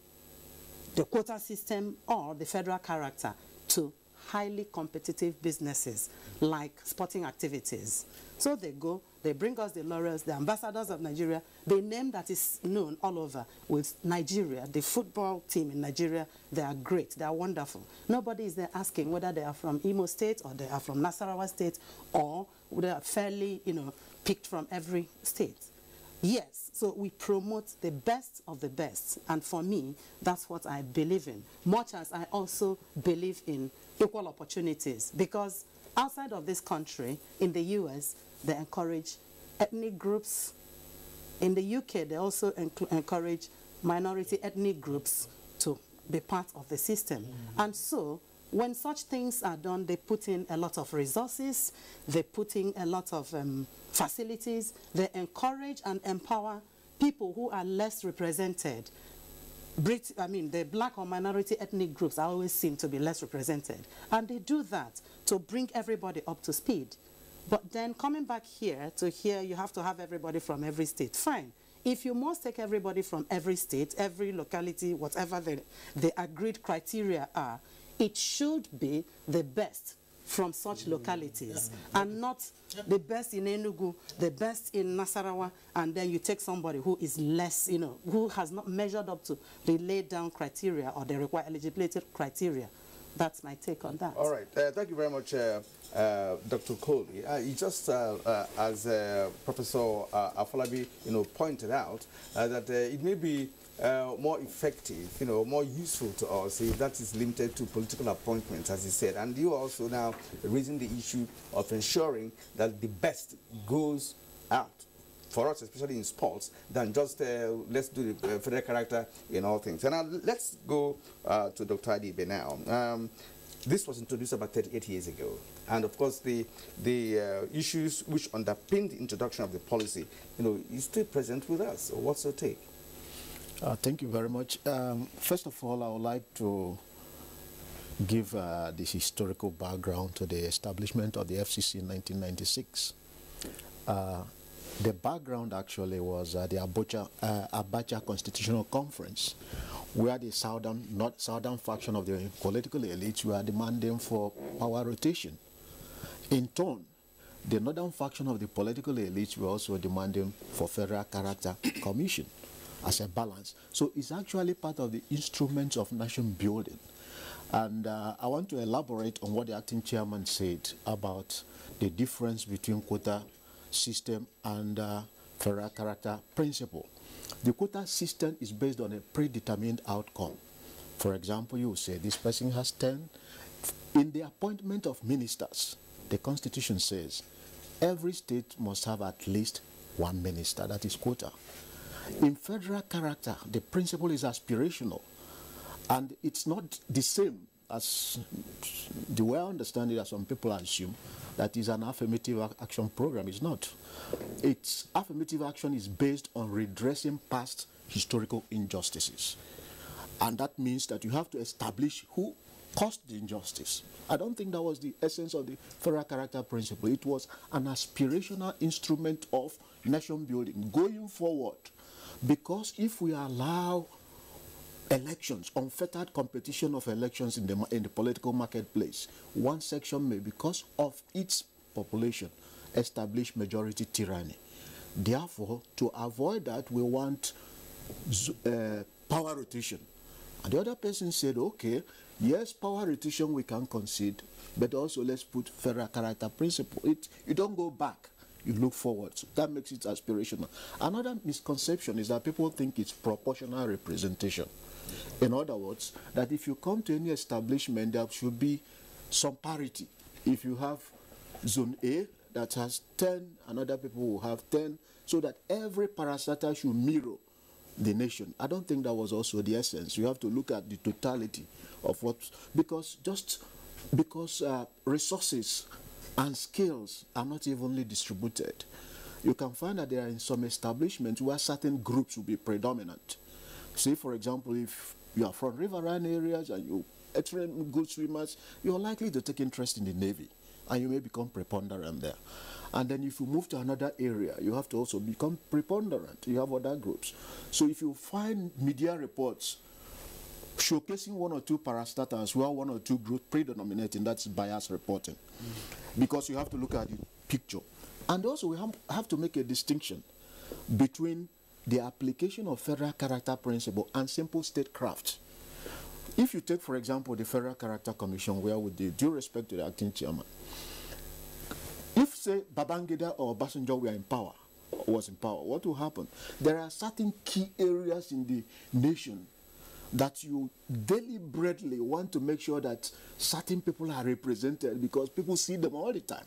the quota system or the federal character to highly competitive businesses like sporting activities. So they go, they bring us the laurels, the ambassadors of Nigeria, the name that is known all over with Nigeria, the football team in Nigeria, they are great, they are wonderful. Nobody is there asking whether they are from Imo State or they are from Nasarawa State or they are fairly, picked from every state. Yes, so we promote the best of the best, and for me, that's what I believe in, much as I also believe in equal opportunities, because outside of this country, in the US, they encourage ethnic groups. In the UK, they also encourage minority ethnic groups to be part of the system. And so, when such things are done, they put in a lot of resources, they put in a lot of facilities, they encourage and empower people who are less represented. The black or minority ethnic groups are always seen to be less represented. And they do that to bring everybody up to speed. But then coming back here to here, you have to have everybody from every state. Fine. If you must take everybody from every state, every locality, whatever the agreed criteria are, it should be the best from such localities, and not the best in Enugu, the best in Nasarawa, and then you take somebody who is less, who has not measured up to the laid down criteria or the required eligibility criteria. That's my take on that. All right. Thank you very much, Dr. Coley. Just as Professor Afolabi, pointed out, that it may be more effective, more useful to us if that is limited to political appointments, as he said. And you also now raising the issue of ensuring that the best goes out for us, especially in sports, than just let's do the federal character in all things. And now let's go to Dr. Adibe now. This was introduced about 38 years ago. And of course, the issues which underpin the introduction of the policy, is still present with us. What's your take? Thank you very much. First of all, I would like to give this historical background to the establishment of the FCC in 1996. The background actually was the Abacha Constitutional Conference, where the southern faction of the political elites were demanding for power rotation. In turn, the northern faction of the political elites were also demanding for federal character commission as a balance. So it's actually part of the instruments of nation building. And I want to elaborate on what the acting chairman said about the difference between quota system and federal character principle. The quota system is based on a predetermined outcome. For example, you say this person has 10. In the appointment of ministers, the Constitution says every state must have at least one minister. That is quota. In federal character, the principle is aspirational, and it's not the same as the way I understand it, as some people assume, that is an affirmative action program. It's not. Its affirmative action is based on redressing past historical injustices. And that means that you have to establish who caused the injustice. I don't think that was the essence of the federal character principle. It was an aspirational instrument of nation building going forward. Because if we allow elections, unfettered competition of elections in the political marketplace, one section may, because of its population, establish majority tyranny. Therefore, to avoid that, we want power rotation. And the other person said, okay, yes, power rotation we can concede, but also let's put federal character principle. You don't go back. You look forward. So that makes it aspirational. Another misconception is that people think it's proportional representation. In other words, that if you come to any establishment, there should be some parity. If you have Zone A that has 10, and other people will have 10, so that every parastatal should mirror the nation. I don't think that was also the essence. You have to look at the totality of what, because resources and skills are not evenly distributed. You can find that there are in some establishments where certain groups will be predominant. Say, for example, if you are from riverine areas and you're extremely good swimmers, you're likely to take interest in the Navy. and you may become preponderant there. And then if you move to another area, you have to also become preponderant. You have other groups. So if you find media reports showcasing one or two parastatals where one or two groups predominating, that's bias reporting. Because you have to look at the picture. And also we have to make a distinction between the application of federal character principle and simple statecraft. If you take, for example, the Federal Character Commission, where with the due respect to the acting chairman, if, say, Babangida or Obasanjo were in power, was in power, what will happen? There are certain key areas in the nation that you deliberately want to make sure that certain people are represented because people see them all the time.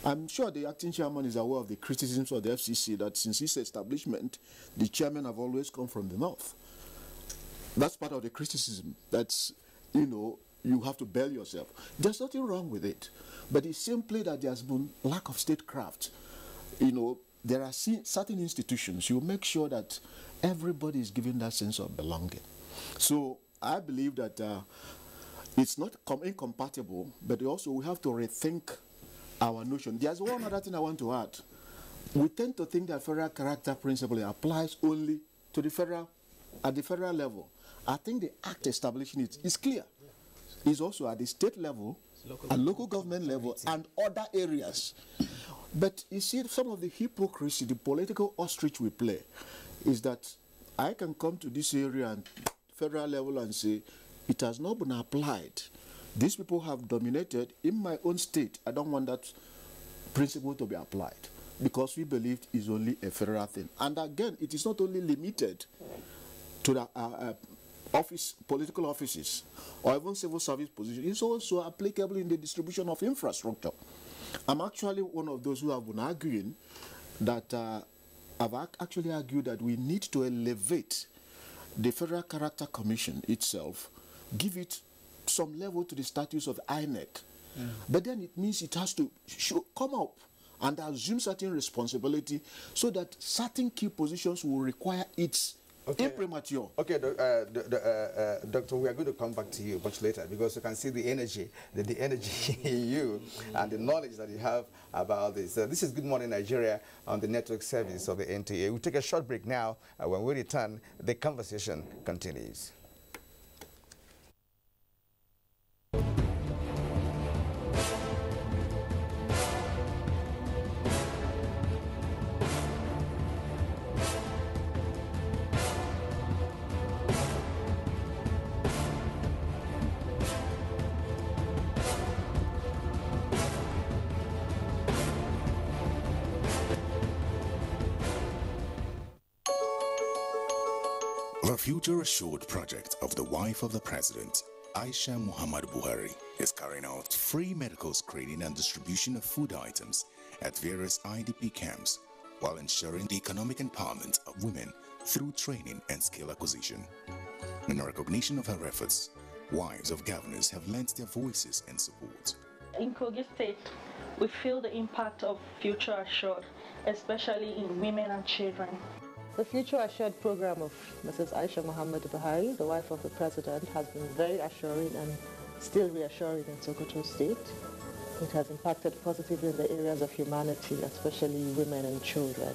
I'm sure the acting chairman is aware of the criticisms of the FCC that since its establishment, the chairmen have always come from the north. That's part of the criticism. That's, you know, you have to bail yourself. There's nothing wrong with it. But it's simply that there's been lack of statecraft. You know, there are certain institutions, you make sure that everybody is given that sense of belonging. So I believe that it's not incompatible, but also we have to rethink our notion. There's one other thing I want to add. We tend to think that federal character principle applies only to the federal, at the federal level. I think the act establishing it is clear. It's also at the state level, at local government level, and other areas. But you see, some of the hypocrisy, the political ostrich we play, is that I can come to this area and federal level and say, it has not been applied. These people have dominated in my own state. I don't want that principle to be applied because we believe it's only a federal thing. And again, it is not only limited to the political offices or even civil service positions. It's also applicable in the distribution of infrastructure. I'm actually one of those who have been arguing that I've actually argued that we need to elevate the Federal Character Commission itself, give it some level to the status of INEC. But then it means it has to come up and assume certain responsibility so that certain key positions will require its imprimatur. Okay, Doctor, we are going to come back to you much later because you can see the energy, the energy in you and the knowledge that you have about this. This is Good Morning Nigeria on the network service of the NTA. We'll take a short break now. When we return, the conversation continues. The Future Assured project of the wife of the president, Aisha Muhammad Buhari, is carrying out free medical screening and distribution of food items at various IDP camps while ensuring the economic empowerment of women through training and skill acquisition. In recognition of her efforts, wives of governors have lent their voices in support. In Kogi State, we feel the impact of Future Assured, especially in women and children. The Future Assured program of Mrs. Aisha Muhammad Buhari, the wife of the president, has been very assuring and still reassuring in Sokoto State. It has impacted positively in the areas of humanity, especially women and children.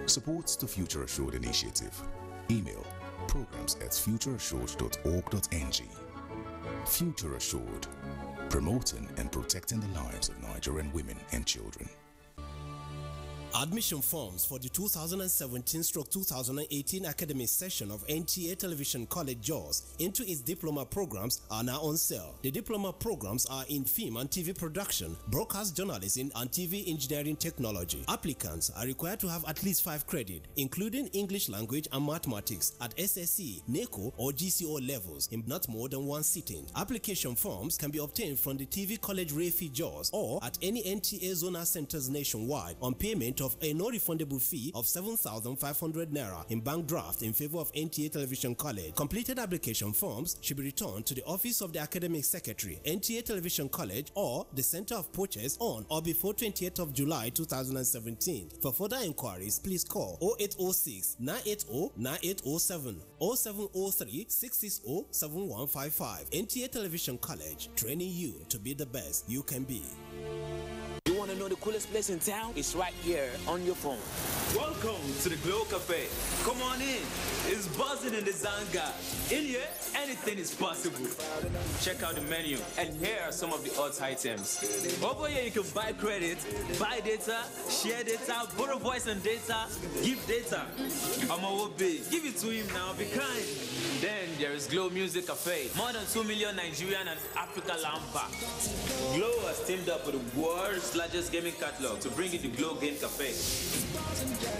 Supports the Future Assured initiative. Email programs@futureassured.org.ng. Future Assured, promoting and protecting the lives of Nigerian women and children. Admission forms for the 2017-2018 academic session of NTA Television College JAWS into its diploma programs are now on sale. The diploma programs are in film and TV production, broadcast journalism, and TV engineering technology. Applicants are required to have at least 5 credits, including English language and mathematics at SSC, NECO, or GCO levels in not more than 1 sitting. Application forms can be obtained from the TV College Refi JAWS or at any NTA zonal centers nationwide on payment of a non-refundable fee of 7,500 naira in bank draft in favor of NTA Television College. Completed application forms should be returned to the office of the academic secretary, NTA Television College, or the center of purchase on or before 28th of July 2017. For further inquiries, please call 0806 980 9807 or 0703 660 7155. NTA Television College, training you to be the best you can be. know the coolest place in town? It's right here on your phone. Welcome to the Glow Cafe. Come on in. It's buzzing in the Zanga. In here, anything is possible. Check out the menu, and here are some of the hot items. Over here, you can buy credit, buy data, share data, borrow voice and data, give data. Give it to him now, be kind. Then there is Glow Music Cafe. More than 2 million Nigerian and Africa land back. Glow has teamed up with the world's largest gaming catalog to bring you the Glow Game Cafe.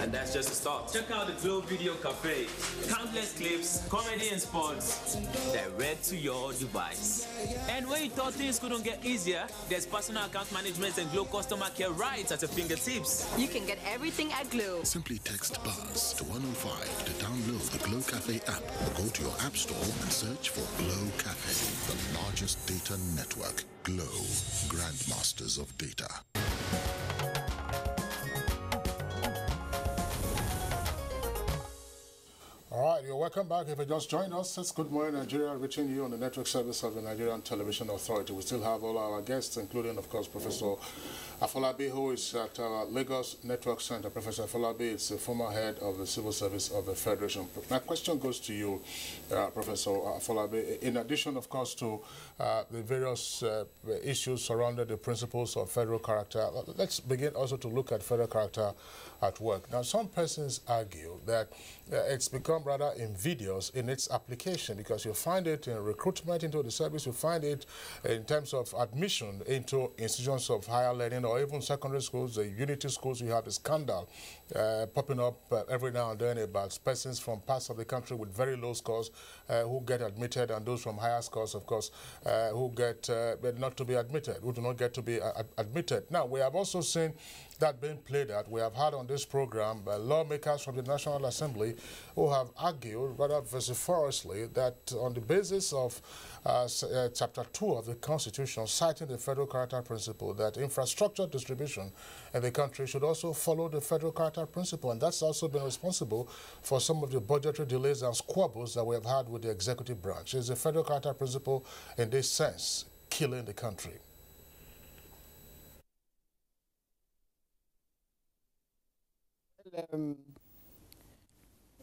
And that's just a start. Check out the Glow Video Cafe. Countless clips, comedy and sports, direct to your device. And when you thought things couldn't get easier, there's personal account management and Glow customer care right at your fingertips. You can get everything at Glow. Simply text BUZZ to 105 to download the Glow Cafe app or go to your app store and search for Glow Cafe, the largest data network. Glow, grandmasters of data. All right, you're welcome back. If you just joined us, it's Good Morning Nigeria, reaching you on the network service of the Nigerian Television Authority. We still have all our guests, including, of course, Professor Afolabi, who is at Lagos Network Center. Professor Afolabi is the former head of the Civil Service of the Federation. My question goes to you, Professor Afolabi. In addition, of course, to the various issues surrounding the principles of federal character, let's begin also to look at federal character at work. Now, some persons argue that it's become rather invidious in its application because you find it in recruitment into the service, you find it in terms of admission into institutions of higher learning or even secondary schools, the unity schools. You have the scandal popping up every now and then about persons from parts of the country with very low scores who get admitted, and those from higher scores, of course, who get not to be admitted, who do not get to be admitted. Now, we have also seen that being played out. We have had on this program lawmakers from the National Assembly who have argued rather vociferously that on the basis of Chapter 2 of the Constitution, citing the federal character principle, that infrastructure distribution in the country should also follow the federal character principle. And that's also been responsible for some of the budgetary delays and squabbles that we have had with the executive branch. Is the federal character principle, in this sense, killing the country?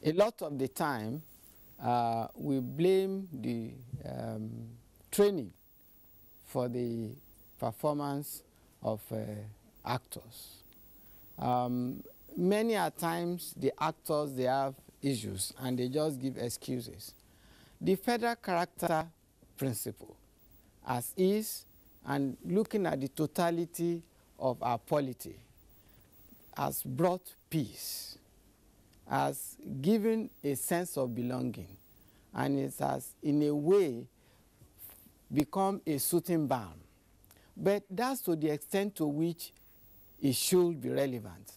A lot of the time, we blame the training for the performance of actors. Many a times, the actors, they have issues and they just give excuses. The federal character principle, as is, and looking at the totality of our polity, has brought peace, has given a sense of belonging, and it has, in a way, become a soothing balm. But that's to the extent to which it should be relevant.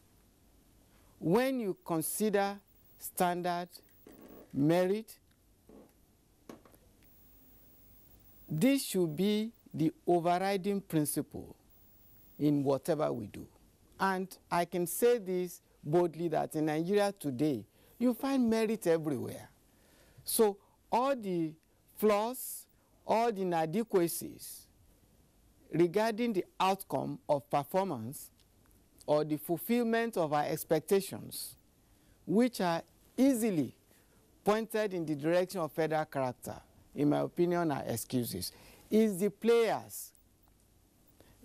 When you consider standard, merit, this should be the overriding principle in whatever we do. And I can say this boldly, that in Nigeria today, you find merit everywhere. So all the flaws, all the inadequacies regarding the outcome of performance or the fulfillment of our expectations, which are easily pointed in the direction of federal character, in my opinion, are excuses. Is the players,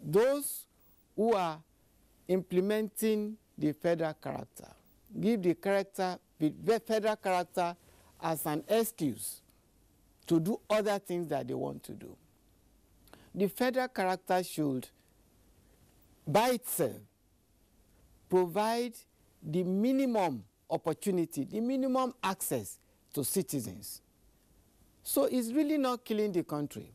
those who are implementing the federal character, give the federal character as an excuse to do other things that they want to do. The federal character should, by itself, provide the minimum opportunity, the minimum access to citizens. So it's really not killing the country.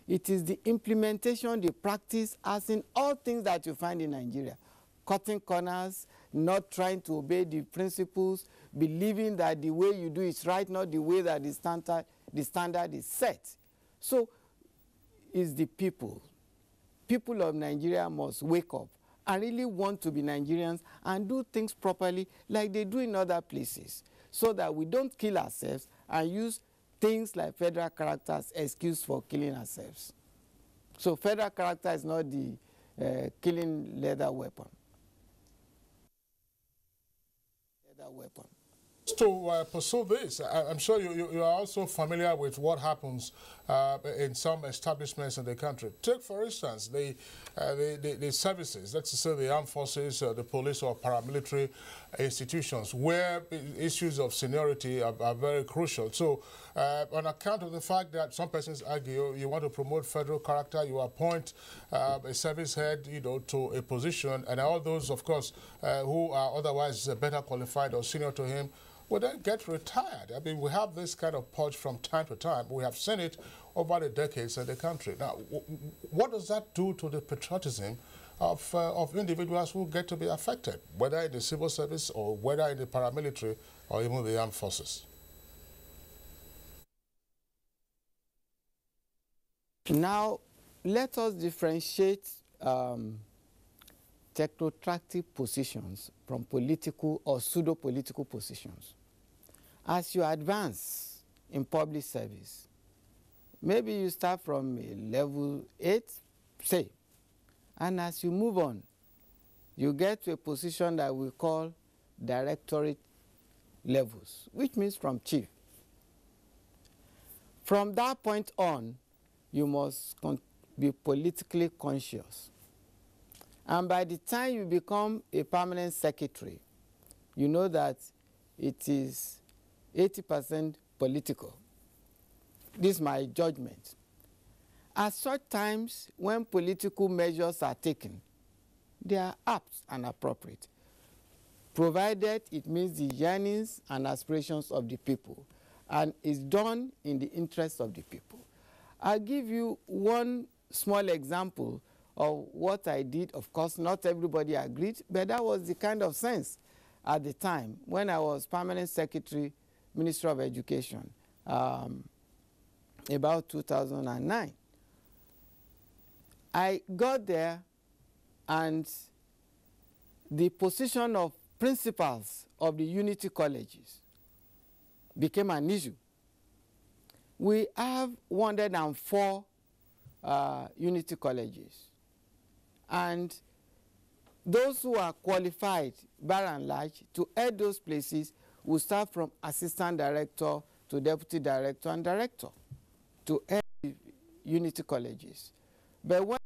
It is the implementation, the practice, as in all things that you find in Nigeria. Cutting corners, not trying to obey the principles, believing that the way you do is right, not the way that the standard is set. So it's the people. People of Nigeria must wake up and really want to be Nigerians and do things properly like they do in other places, so that we don't kill ourselves and use things like federal character as excuse for killing ourselves. So federal character is not the killing leather weapon. To pursue this, I'm sure you are also familiar with what happens in some establishments in the country. Take, for instance, the services, let's say the armed forces, the police or paramilitary institutions, where issues of seniority are very crucial. So, on account of the fact that some persons argue you want to promote federal character, you appoint a service head, to a position, and all those, of course, who are otherwise better qualified or senior to him, will then get retired. I mean, we have this kind of purge from time to time. We have seen it over the decades in the country. Now, what does that do to the patriotism of individuals who get to be affected, whether in the civil service or whether in the paramilitary or even the armed forces? Now, let us differentiate technocratic positions from political or pseudo-political positions. As you advance in public service, maybe you start from a level 8, say, and as you move on, you get to a position that we call directorate levels, which means from chief. From that point on, you must be politically conscious. And by the time you become a permanent secretary, you know that it is 80% political. This is my judgment. At such times, when political measures are taken, they are apt and appropriate, provided it meets the yearnings and aspirations of the people and is done in the interest of the people. I'll give you one small example of what I did. Of course, not everybody agreed, but that was the kind of sense at the time when I was permanent secretary, Minister of Education, about 2009. I got there and the position of principals of the unity colleges became an issue. We have 104 unity colleges, and those who are qualified by and large to head those places will start from assistant director to deputy director and director to head unity colleges. But when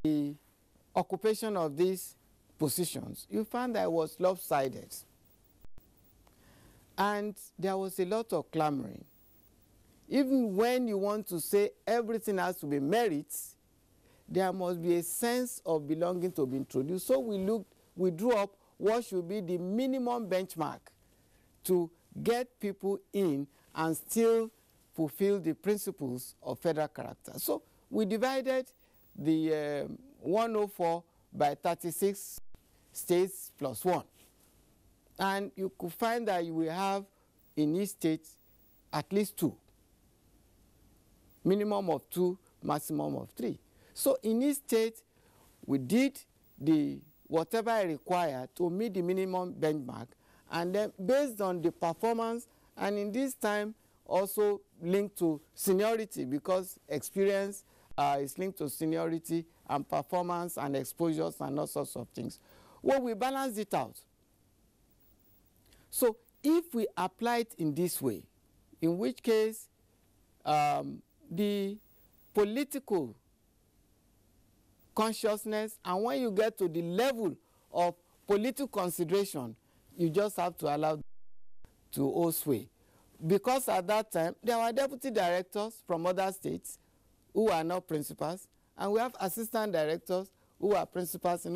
the occupation of these positions, you find that it was lopsided. And there was a lot of clamoring. Even when you want to say everything has to be merit, there must be a sense of belonging to be introduced. So we drew up what should be the minimum benchmark to get people in and still fulfill the principles of federal character. So we divided the 104 by 36 states plus 1. And you could find that you will have in each state at least 2. Minimum of 2, maximum of 3. So in each state, we did whatever I required to meet the minimum benchmark, and then based on the performance, and in this time also linked to seniority, because experience is linked to seniority and performance and exposures and all sorts of things. Well, we balanced it out. So if we apply it in this way, in which case the political consciousness, and when you get to the level of political consideration, you just have to allow to hold sway. Because at that time, there were deputy directors from other states who are not principals, and we have assistant directors who are principals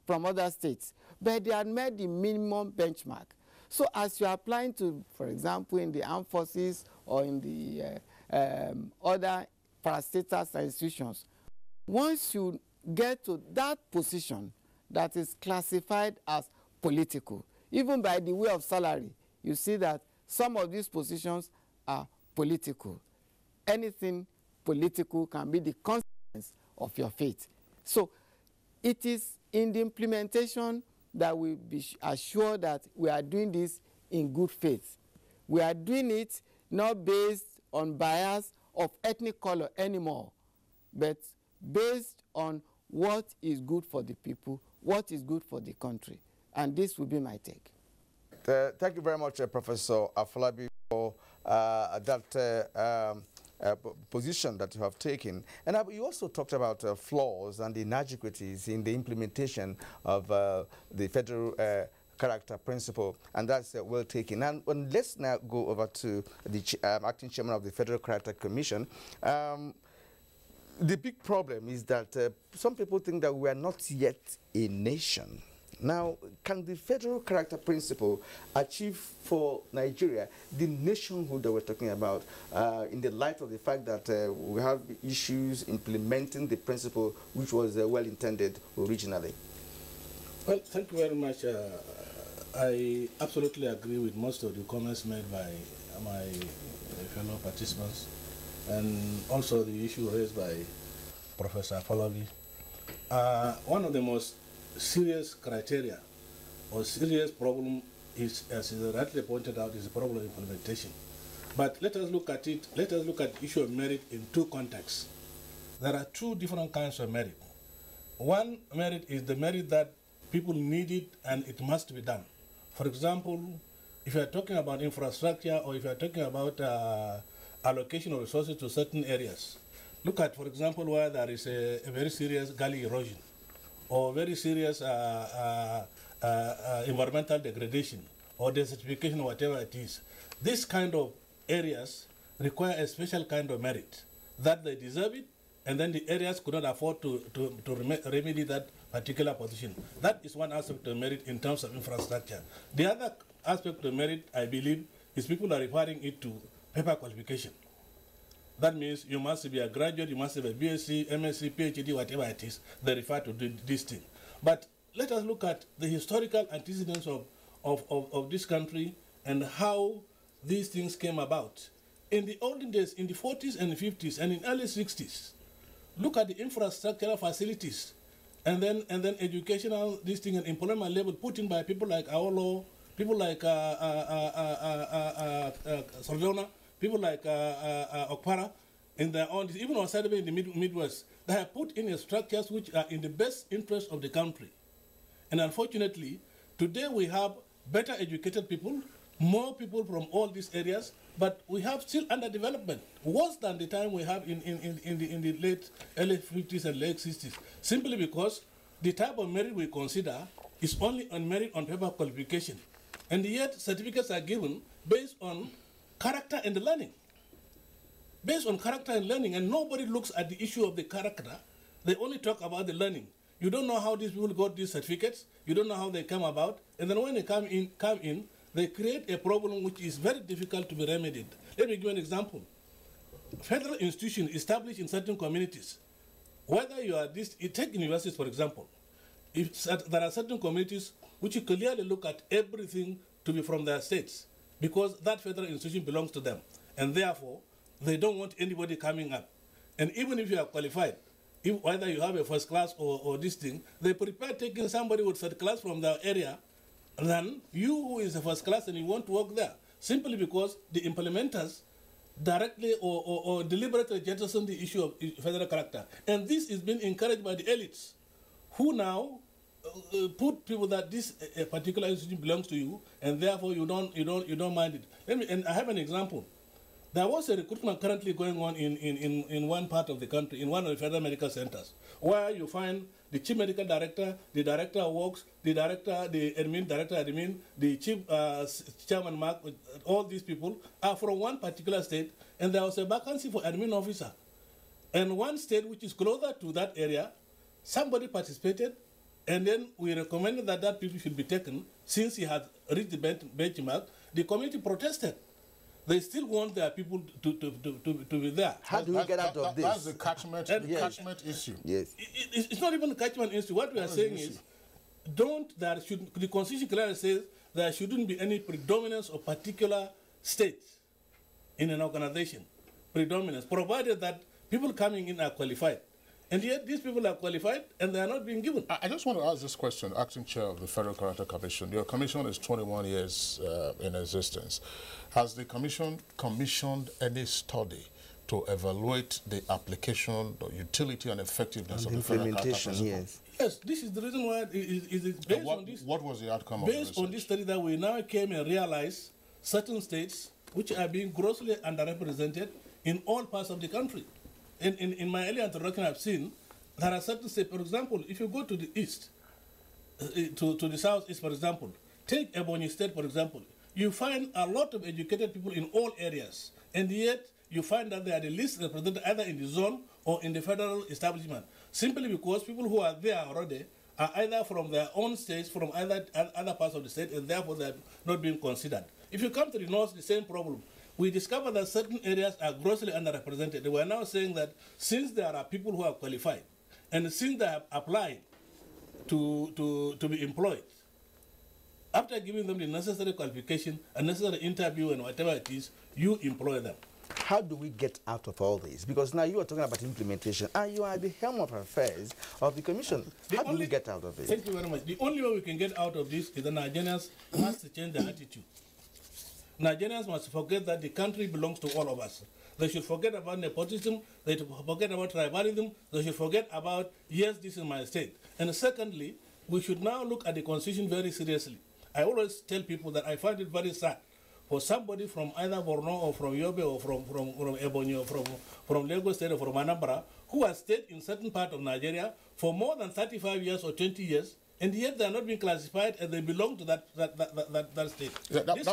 from other states. But they had met the minimum benchmark. So as you are applying to, for example, in the armed forces or in the other parastatals and institutions, once you get to that position that is classified as political, even by the way of salary, you see that some of these positions are political. Anything political can be the consequence of your faith. So it is in the implementation that we be assured that we are doing this in good faith. We are doing it not based on bias of ethnic color anymore, but based on what is good for the people, what is good for the country. And this will be my take. Thank you very much, Professor Afolabi, for that position that you have taken. And you also talked about flaws and inadequacies in the implementation of the federal character principle, and that's well taken. And let's now go over to the acting chairman of the Federal Character Commission. The big problem is that some people think that we are not yet a nation. Now, can the federal character principle achieve for Nigeria the nationhood that we're talking about in the light of the fact that we have issues implementing the principle which was well intended originally? Well, thank you very much. I absolutely agree with most of the comments made by my fellow participants, and also the issue raised by Professor Afolabi. One of the most serious criteria or serious problem is, as is rightly pointed out, is the problem of implementation. But let us look at it, let us look at the issue of merit in two contexts. There are two different kinds of merit. One merit is the merit that people need it and it must be done. For example, if you are talking about infrastructure or if you are talking about allocation of resources to certain areas, look at, for example, where there is a very serious gully erosion or very serious environmental degradation or desertification or whatever it is. This kind of areas require a special kind of merit that they deserve it, and then the areas could not afford to remedy that particular position. That is one aspect of merit in terms of infrastructure. The other aspect of merit, I believe, is people are referring it to paper qualification. That means you must be a graduate, you must have a BSc, MSc, PhD, whatever it is, they refer to this thing. But let us look at the historical antecedents of this country and how these things came about. In the olden days, in the 40s and 50s and in early 60s, look at the infrastructural facilities and then educational this thing and employment level put in by people like Aolo, people like Sarjona, people like Okpara, in their own, even outside in the Midwest, they have put in structures which are in the best interest of the country. And unfortunately, today we have better educated people, more people from all these areas, but we have still underdevelopment, worse than the time we have in the late early 50s and late 60s, simply because the type of merit we consider is only on merit on paper qualification. And yet certificates are given based on character and learning. Based on character and learning, and nobody looks at the issue of the character. They only talk about the learning. You don't know how these people got these certificates. You don't know how they come about. And then when they come in, they create a problem which is very difficult to be remedied. Let me give you an example. Federal institutions established in certain communities, whether you are this, take universities for example. If there are certain communities which clearly look at everything to be from their states, because that federal institution belongs to them, and therefore they don't want anybody coming up. And even if you are qualified, whether you have a first class or this thing, they prefer taking somebody with third class from their area than you who is a first class and you want to work there, simply because the implementers directly or deliberately jettison the issue of federal character. And this is being encouraged by the elites, who now put people that this particular institution belongs to you, and therefore you don't mind it. And I have an example. There was a recruitment currently going on in one part of the country, in one of the federal medical centers, where you find the chief medical director, the director of works, the director, the admin, director admin, the chief chairman, Mark, all these people are from one particular state, and there was a vacancy for admin officer. And one state which is closer to that area, somebody participated, and then we recommended that people should be taken since he had reached the benchmark. The community protested. They still want their people to be there. How do we get out of this? That's the catchment issue. Yes. It's not even a catchment issue. What we are saying is, the Constitution clearly says there shouldn't be any predominance of particular states in an organization. Predominance, provided that people coming in are qualified. And yet these people are qualified and they are not being given. I just want to ask this question, Acting Chair of the Federal Character Commission. Your commission is 21 years in existence. Has the commission commissioned any study to evaluate the application, the utility and effectiveness of the implementation. Yes. Yes, this is the reason why it is based on this. What was the outcome of based on this study that we now came and realized certain states which are being grossly underrepresented in all parts of the country. In my earlier introduction, I've seen there are certain states. For example, if you go to the east, to the southeast, for example, take Ebonyi State, for example, you find a lot of educated people in all areas, and yet you find that they are the least represented either in the zone or in the federal establishment, simply because people who are there already are either from their own states, from other parts of the state, and therefore they are not being considered. If you come to the north, the same problem. We discover that certain areas are grossly underrepresented. We are now saying that since there are people who are qualified, and since they have applied to be employed, after giving them the necessary qualification, a necessary interview and whatever it is, you employ them. How do we get out of all this? Because now you are talking about implementation, and you are the helm of affairs of the Commission. How do we get out of it? Thank you very much. The only way we can get out of this is the Nigerians must change their attitude. Nigerians must forget that the country belongs to all of us. They should forget about nepotism, they should forget about tribalism, they should forget about, yes, this is my state. And secondly, we should now look at the Constitution very seriously. I always tell people that I find it very sad for somebody from either Borno or from Yobe or from Ebonyi or from Lagos State or from Anambra who has stayed in certain part of Nigeria for more than 35 years or 20 years, and yet they are not being classified and they belong to that state. Yeah, that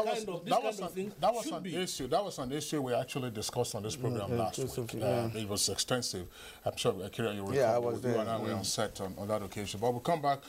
was an issue we actually discussed on this program last week. It was extensive. I'm sure, Akira, you recall. Yeah, I was there. You and I were on set on that occasion. But we'll come back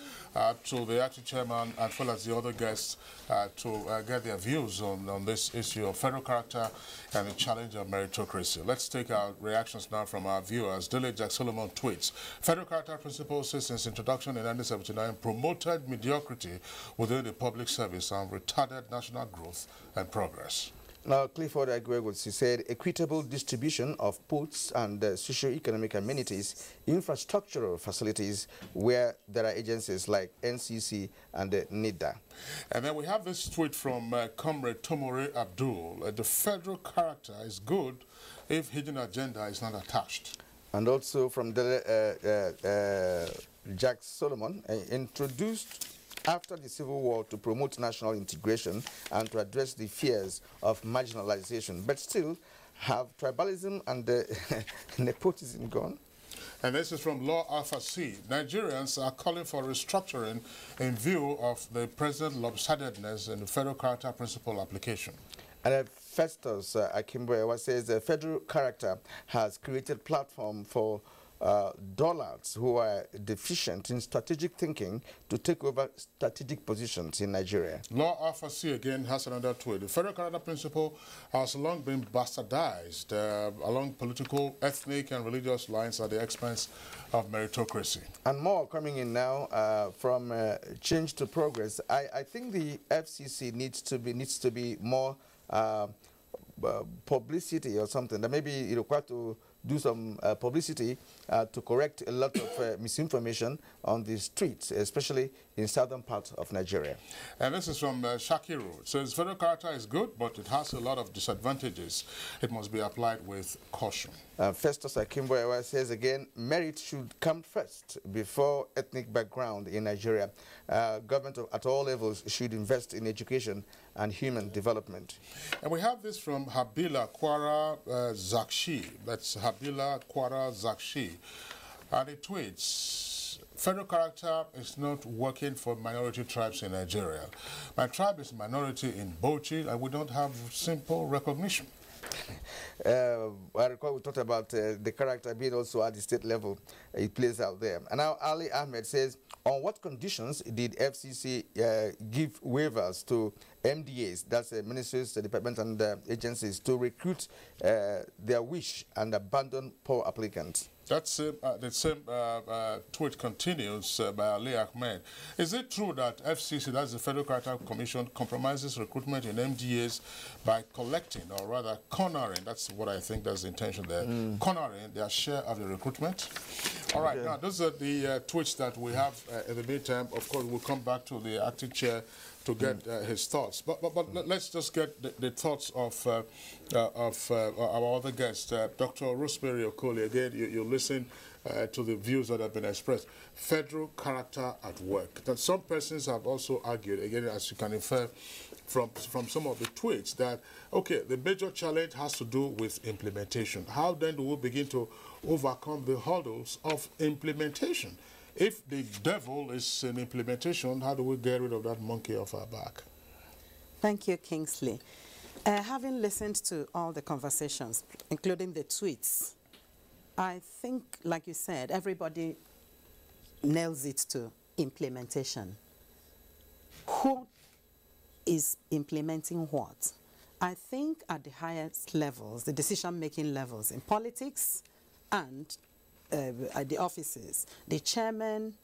to the acting chairman as well as the other guests to get their views on this issue of federal character and the challenge of meritocracy. Let's take our reactions now from our viewers. Dele Jack Solomon tweets, federal character principles since its introduction in 1979 promoted mediocrity within the public service and retarded national growth and progress. Now, Clifford Agwegwotsi said equitable distribution of ports and socio-economic amenities, infrastructural facilities where there are agencies like NCC and NIDA. And then we have this tweet from Comrade Tomore Abdul. The federal character is good if hidden agenda is not attached. And also from Jack Solomon, introduced after the Civil War to promote national integration and to address the fears of marginalization, but still have tribalism and nepotism gone. And this is from Law Alpha C. Nigerians are calling for restructuring in view of the present lopsidedness in the federal character principle application. And Festus Akimboewa says the federal character has created platform for dullards who are deficient in strategic thinking to take over strategic positions in Nigeria. Law Alpha C again has another tweet. The federal character principle has long been bastardized along political, ethnic and religious lines at the expense of meritocracy. And more coming in now from Change to Progress. I think the FCC needs to be more publicity or something. That maybe you require to do some publicity to correct a lot of misinformation on the streets, especially in southern parts of Nigeria. And this is from Shakiru. It says, federal character is good, but it has a lot of disadvantages. It must be applied with caution. Festus Akimboewa says again, merit should come first before ethnic background in Nigeria. Government at all levels should invest in education and human development. And we have this from Habila Kwara Zakshi. That's Habila Kwara Zakshi. And it tweets, federal character is not working for minority tribes in Nigeria. My tribe is minority in Bauchi, and we don't have simple recognition. I recall we talked about the character being also at the state level. It plays out there. And now Ali Ahmed says, on what conditions did FCC give waivers to MDAs, that's ministries, departments and agencies, to recruit their wish and abandon poor applicants? That's the same tweet continues by Ali Ahmed. Is it true that FCC, that's the Federal Character Commission, compromises recruitment in MDAs by collecting, or rather cornering, that's what I think that's the intention there, cornering their share of the recruitment? All right, now those are the tweets that we have in the meantime. Of course, we'll come back to the acting chair to get his thoughts. But let's just get the thoughts of our other guest, Dr. Rosemary Okoli. Again, you listen to the views that have been expressed. Federal character at work. That some persons have also argued, again, as you can infer from some of the tweets, that, okay, the major challenge has to do with implementation. How then do we begin to overcome the hurdles of implementation? If the devil is in implementation, how do we get rid of that monkey off our back? Thank you, Kingsley. Having listened to all the conversations, including the tweets, I think, like you said, everybody nails it to implementation. Who is implementing what? I think at the highest levels, the decision-making levels in politics and at the offices, the chairman,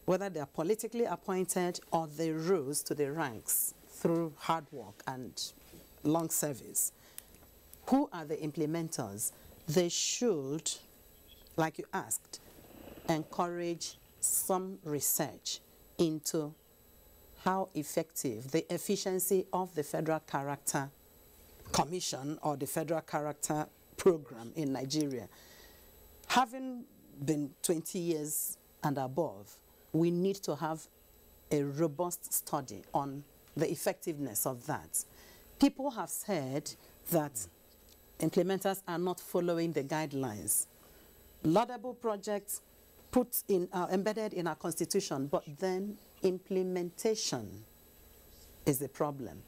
whether they are politically appointed or they rose to the ranks through hard work and long service, who are the implementers? They should, like you asked, encourage some research into how effective the efficiency of the Federal Character Commission or the Federal Character Program in Nigeria. Having been 20 years and above, we need to have a robust study on the effectiveness of that. People have said that implementers are not following the guidelines. Laudable projects put in, embedded in our constitution, but then implementation is the problem.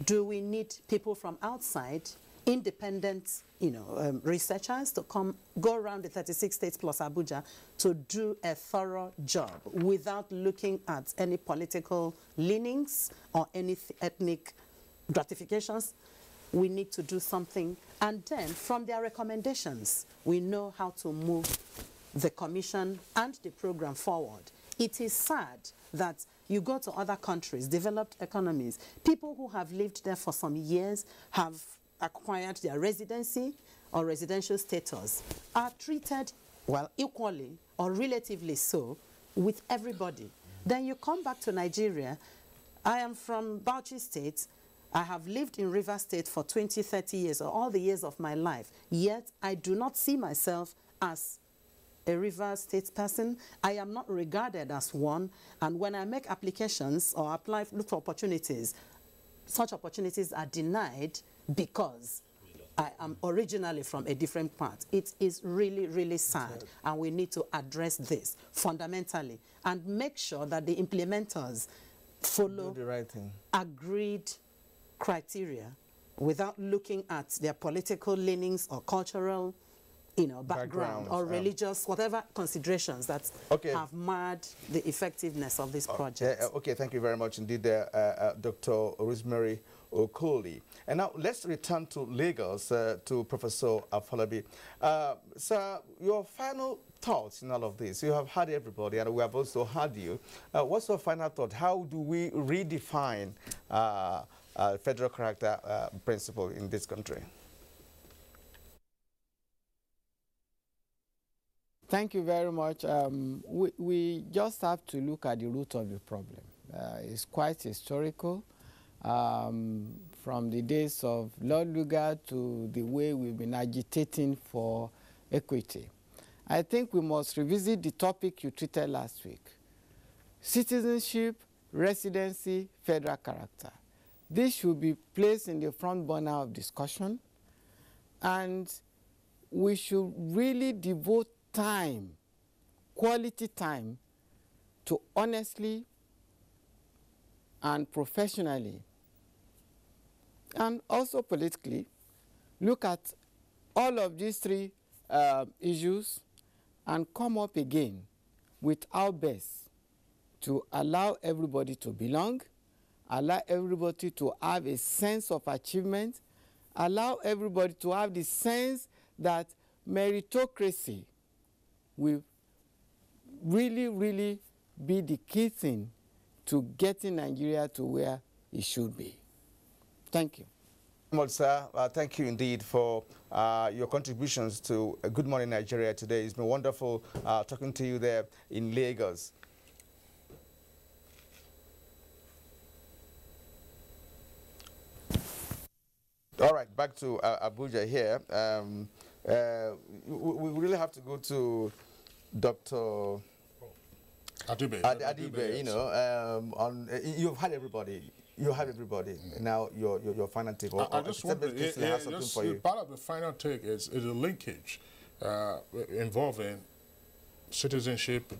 Do we need people from outside, independent, researchers to go around the 36 states plus Abuja to do a thorough job without looking at any political leanings or any ethnic gratifications? We need to do something. And then from their recommendations, we know how to move the commission and the program forward. It is sad that you go to other countries, developed economies, people who have lived there for some years, have acquired their residency or residential status, are treated, well, equally or relatively so with everybody. Then you come back to Nigeria. I am from Bauchi State. I have lived in River State for 20, 30 years, or all the years of my life. Yet I do not see myself as a River State person. I am not regarded as one. And when I make applications or apply, look for opportunities, such opportunities are denied because I am originally from a different part. It is really, really sad. And we need to address this fundamentally and make sure that the implementers follow the right thing. Agreed criteria without looking at their political leanings or cultural background or religious, whatever considerations that have marred the effectiveness of this project. Okay, thank you very much indeed, Dr. Rosemary Okoli. And now let's return to Lagos, to Professor Afolabi. Sir, your final thoughts in all of this. You have heard everybody, and we have also heard you. What's your final thought? How do we redefine federal character principle in this country? Thank you very much. We just have to look at the root of the problem. It's quite historical, from the days of Lord Lugard to the way we've been agitating for equity. I think we must revisit the topic you treated last week. Citizenship, residency, federal character. This should be placed in the front burner of discussion, and we should really devote time, quality time, to honestly and professionally and also politically look at all of these three issues and come up again with our best to allow everybody to belong, allow everybody to have a sense of achievement, allow everybody to have the sense that meritocracy will really, really be the key thing to getting Nigeria to where it should be. Thank you. Well, sir, thank you indeed for your contributions to Good Morning Nigeria today. It's been wonderful talking to you there in Lagos. All right, back to Abuja here. We really have to go to Dr. Adibe. Adibe, you know, you've had everybody. You have everybody. Now your final take. I just want to, part of the final take is a linkage involving citizenship,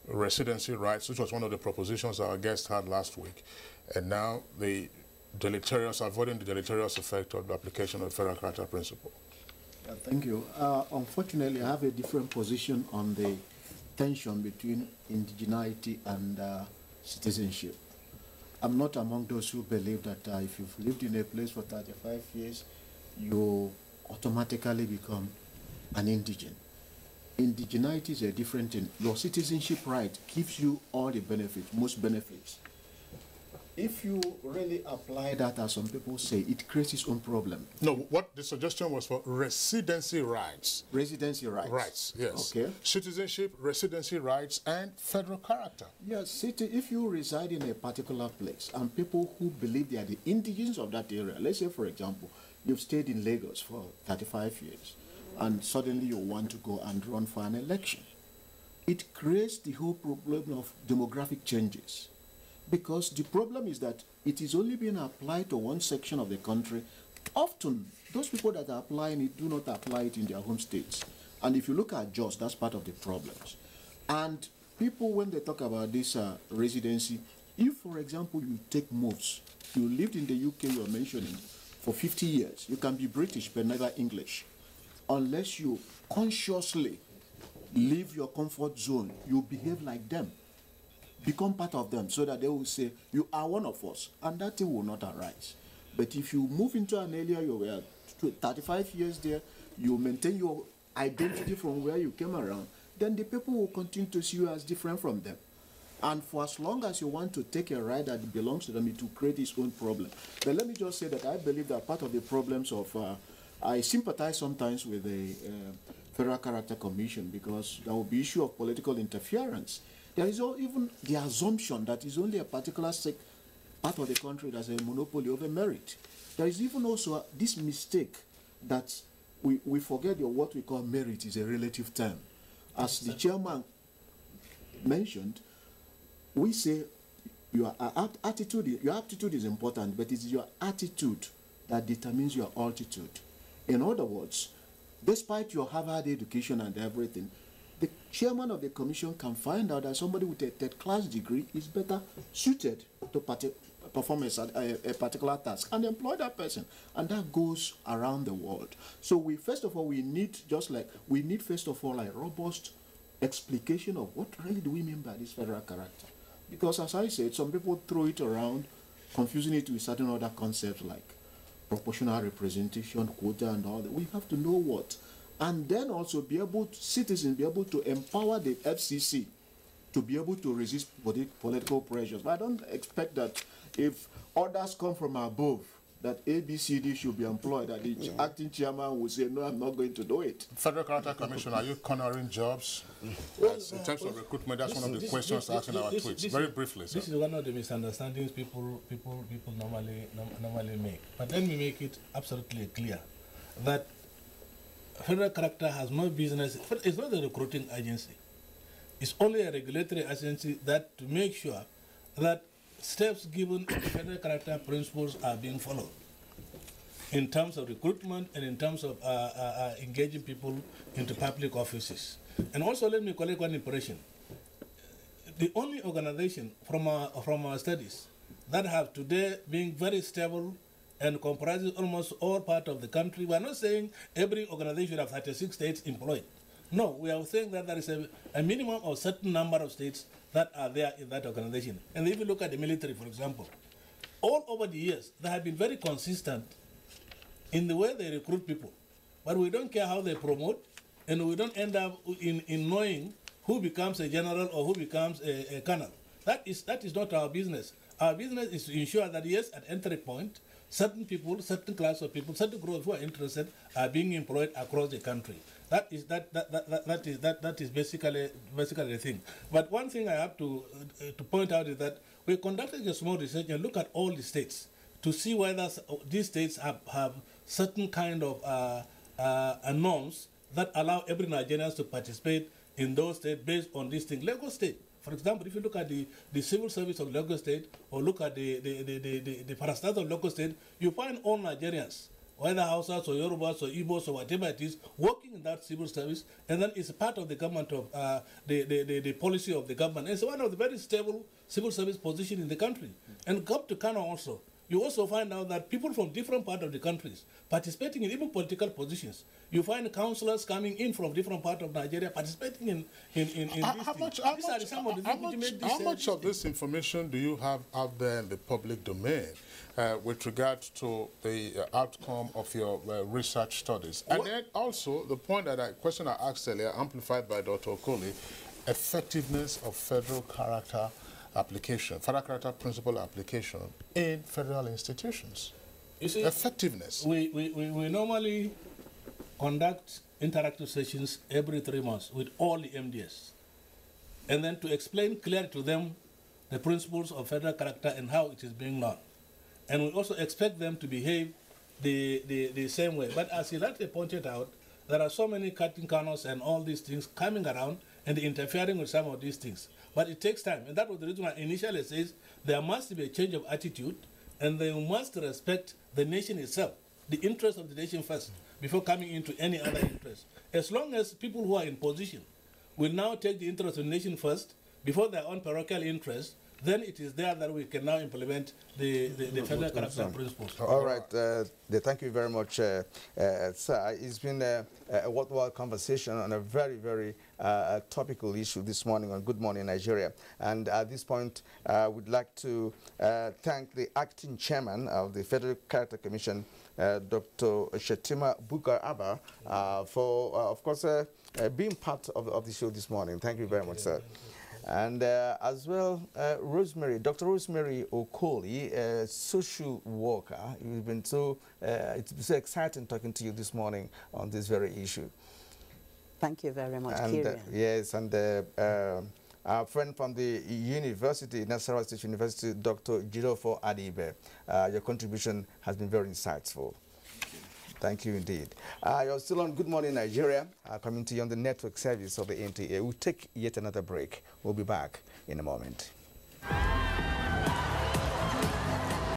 residency rights, which was one of the propositions our guest had last week, and now the avoiding the deleterious effect of the application of the federal character principle. Thank you. Unfortunately, I have a different position on the tension between indigeneity and citizenship. I'm not among those who believe that if you've lived in a place for 35 years, you automatically become an indigene. Indigeneity is a different thing. Your citizenship right gives you all the benefits, most benefits. If you really apply that, as some people say, it creates its own problem. No, what the suggestion was for residency rights. Residency rights. Rights, yes. Okay. Citizenship, residency rights, and federal character. Yes, if you reside in a particular place and people who believe they are the indigenes of that area, let's say, for example, you've stayed in Lagos for 35 years, and suddenly you want to go and run for an election. It creates the whole problem of demographic changes. Because the problem is that it is only being applied to one section of the country. Often, those people that are applying it do not apply it in their home states. And if you look at Jos, that's part of the problems. And people, when they talk about this residency, if, for example, you take moves, you lived in the UK, you're mentioning, for 50 years, you can be British but never English. Unless you consciously leave your comfort zone, you behave like them. Become part of them so that they will say, you are one of us, and that thing will not arise. But if you move into an area, you were 35 years there, you maintain your identity from where you came around, then the people will continue to see you as different from them. And for as long as you want to take a right that belongs to them, it will create its own problem. But let me just say that I believe that part of the problems of, I sympathize sometimes with the Federal Character Commission, because there will be issue of political interference. There is even the assumption that is only a particular part of the country that has a monopoly over merit. There is even also this mistake that we forget what we call merit is a relative term. As the chairman mentioned, we say your aptitude is important, but it's your attitude that determines your altitude. In other words, despite your Harvard education and everything, the chairman of the commission can find out that somebody with a third-class degree is better suited to perform a particular task and employ that person. And that goes around the world. So first of all, we need first of all a robust explication of what really do we mean by this federal character. Because as I said, some people throw it around, confusing it with certain other concepts like proportional representation, quota, and all that. We have to know what. And then also citizens be able to empower the FCC to be able to resist political pressures. But I don't expect that if orders come from above, that ABCD should be employed, that the acting chairman will say, no, I'm not going to do it. Federal Character Commission, are you cornering jobs? Well, in terms of recruitment, that's one of the questions asked in our tweets. Very briefly, sir. This is one of the misunderstandings people normally make. But let me make it absolutely clear that Federal Character has no business. It's not a recruiting agency. It's only a regulatory agency that to make sure that steps given in the Federal Character principles are being followed in terms of recruitment and in terms of engaging people into public offices. And also let me correct one impression. The only organization from our studies that have today been very stable and comprises almost all part of the country. We are not saying every organization should have 36 states employed. No, we are saying that there is a minimum of certain number of states that are there in that organization. And if you look at the military, for example, all over the years, they have been very consistent in the way they recruit people. But we don't care how they promote, and we don't end up in knowing who becomes a general or who becomes a colonel. That is not our business. Our business is to ensure that, yes, at entry point, certain people, certain class of people, certain groups who are interested are being employed across the country. That is basically the thing. But one thing I have to point out is that we conducted a small research and look at all the states to see whether these states have certain kind of norms that allow every Nigerian to participate in those states based on this thing. Lagos State, for example, if you look at the civil service of Lagos State or look at the parastatal of Lagos State, you find all Nigerians, whether Hausas or Yorubas or Igbos or whatever it is, working in that civil service, and then it's part of the government of the policy of the government. It's one of the very stable civil service positions in the country. And come to Kano also, you also find out that people from different parts of the countries participating in even political positions. You find councillors coming in from different parts of Nigeria participating in How much of this information do you have out there in the public domain with regard to the outcome of your research studies? And then also the question I asked earlier, amplified by Dr. Okoli, effectiveness of federal character application, federal character principle application in federal institutions. You see, effectiveness. We normally conduct interactive sessions every 3 months with all the MDS, and then to explain clearly to them the principles of federal character and how it is being done. And we also expect them to behave the same way. But as he rightly pointed out, there are so many cutting corners and all these things coming around and interfering with some of these things. But it takes time. And that was the reason why initially it says there must be a change of attitude, and they must respect the nation itself, the interest of the nation first, before coming into any other interest. As long as people who are in position will now take the interest of the nation first, before their own parochial interest, then it is there that we can now implement the federal character principles. All right. Thank you very much, sir. It's been a worthwhile conversation on a very, very topical issue this morning on Good Morning Nigeria. And at this point, we'd like to thank the acting chairman of the Federal Character Commission, Dr. Shetima Bukar Abba, for, of course, being part of the show this morning. Thank you very much, sir. And as well, Dr. Rosemary Okoli, a social worker. You've been it's so exciting talking to you this morning on this very issue. Thank you very much, and, yes, and our friend from the university, Nasarawa State University, Dr. Jirofo Adibe. Your contribution has been very insightful. Thank you indeed. You're still on Good Morning Nigeria, coming to you on the network service of the NTA. We'll take yet another break. We'll be back in a moment.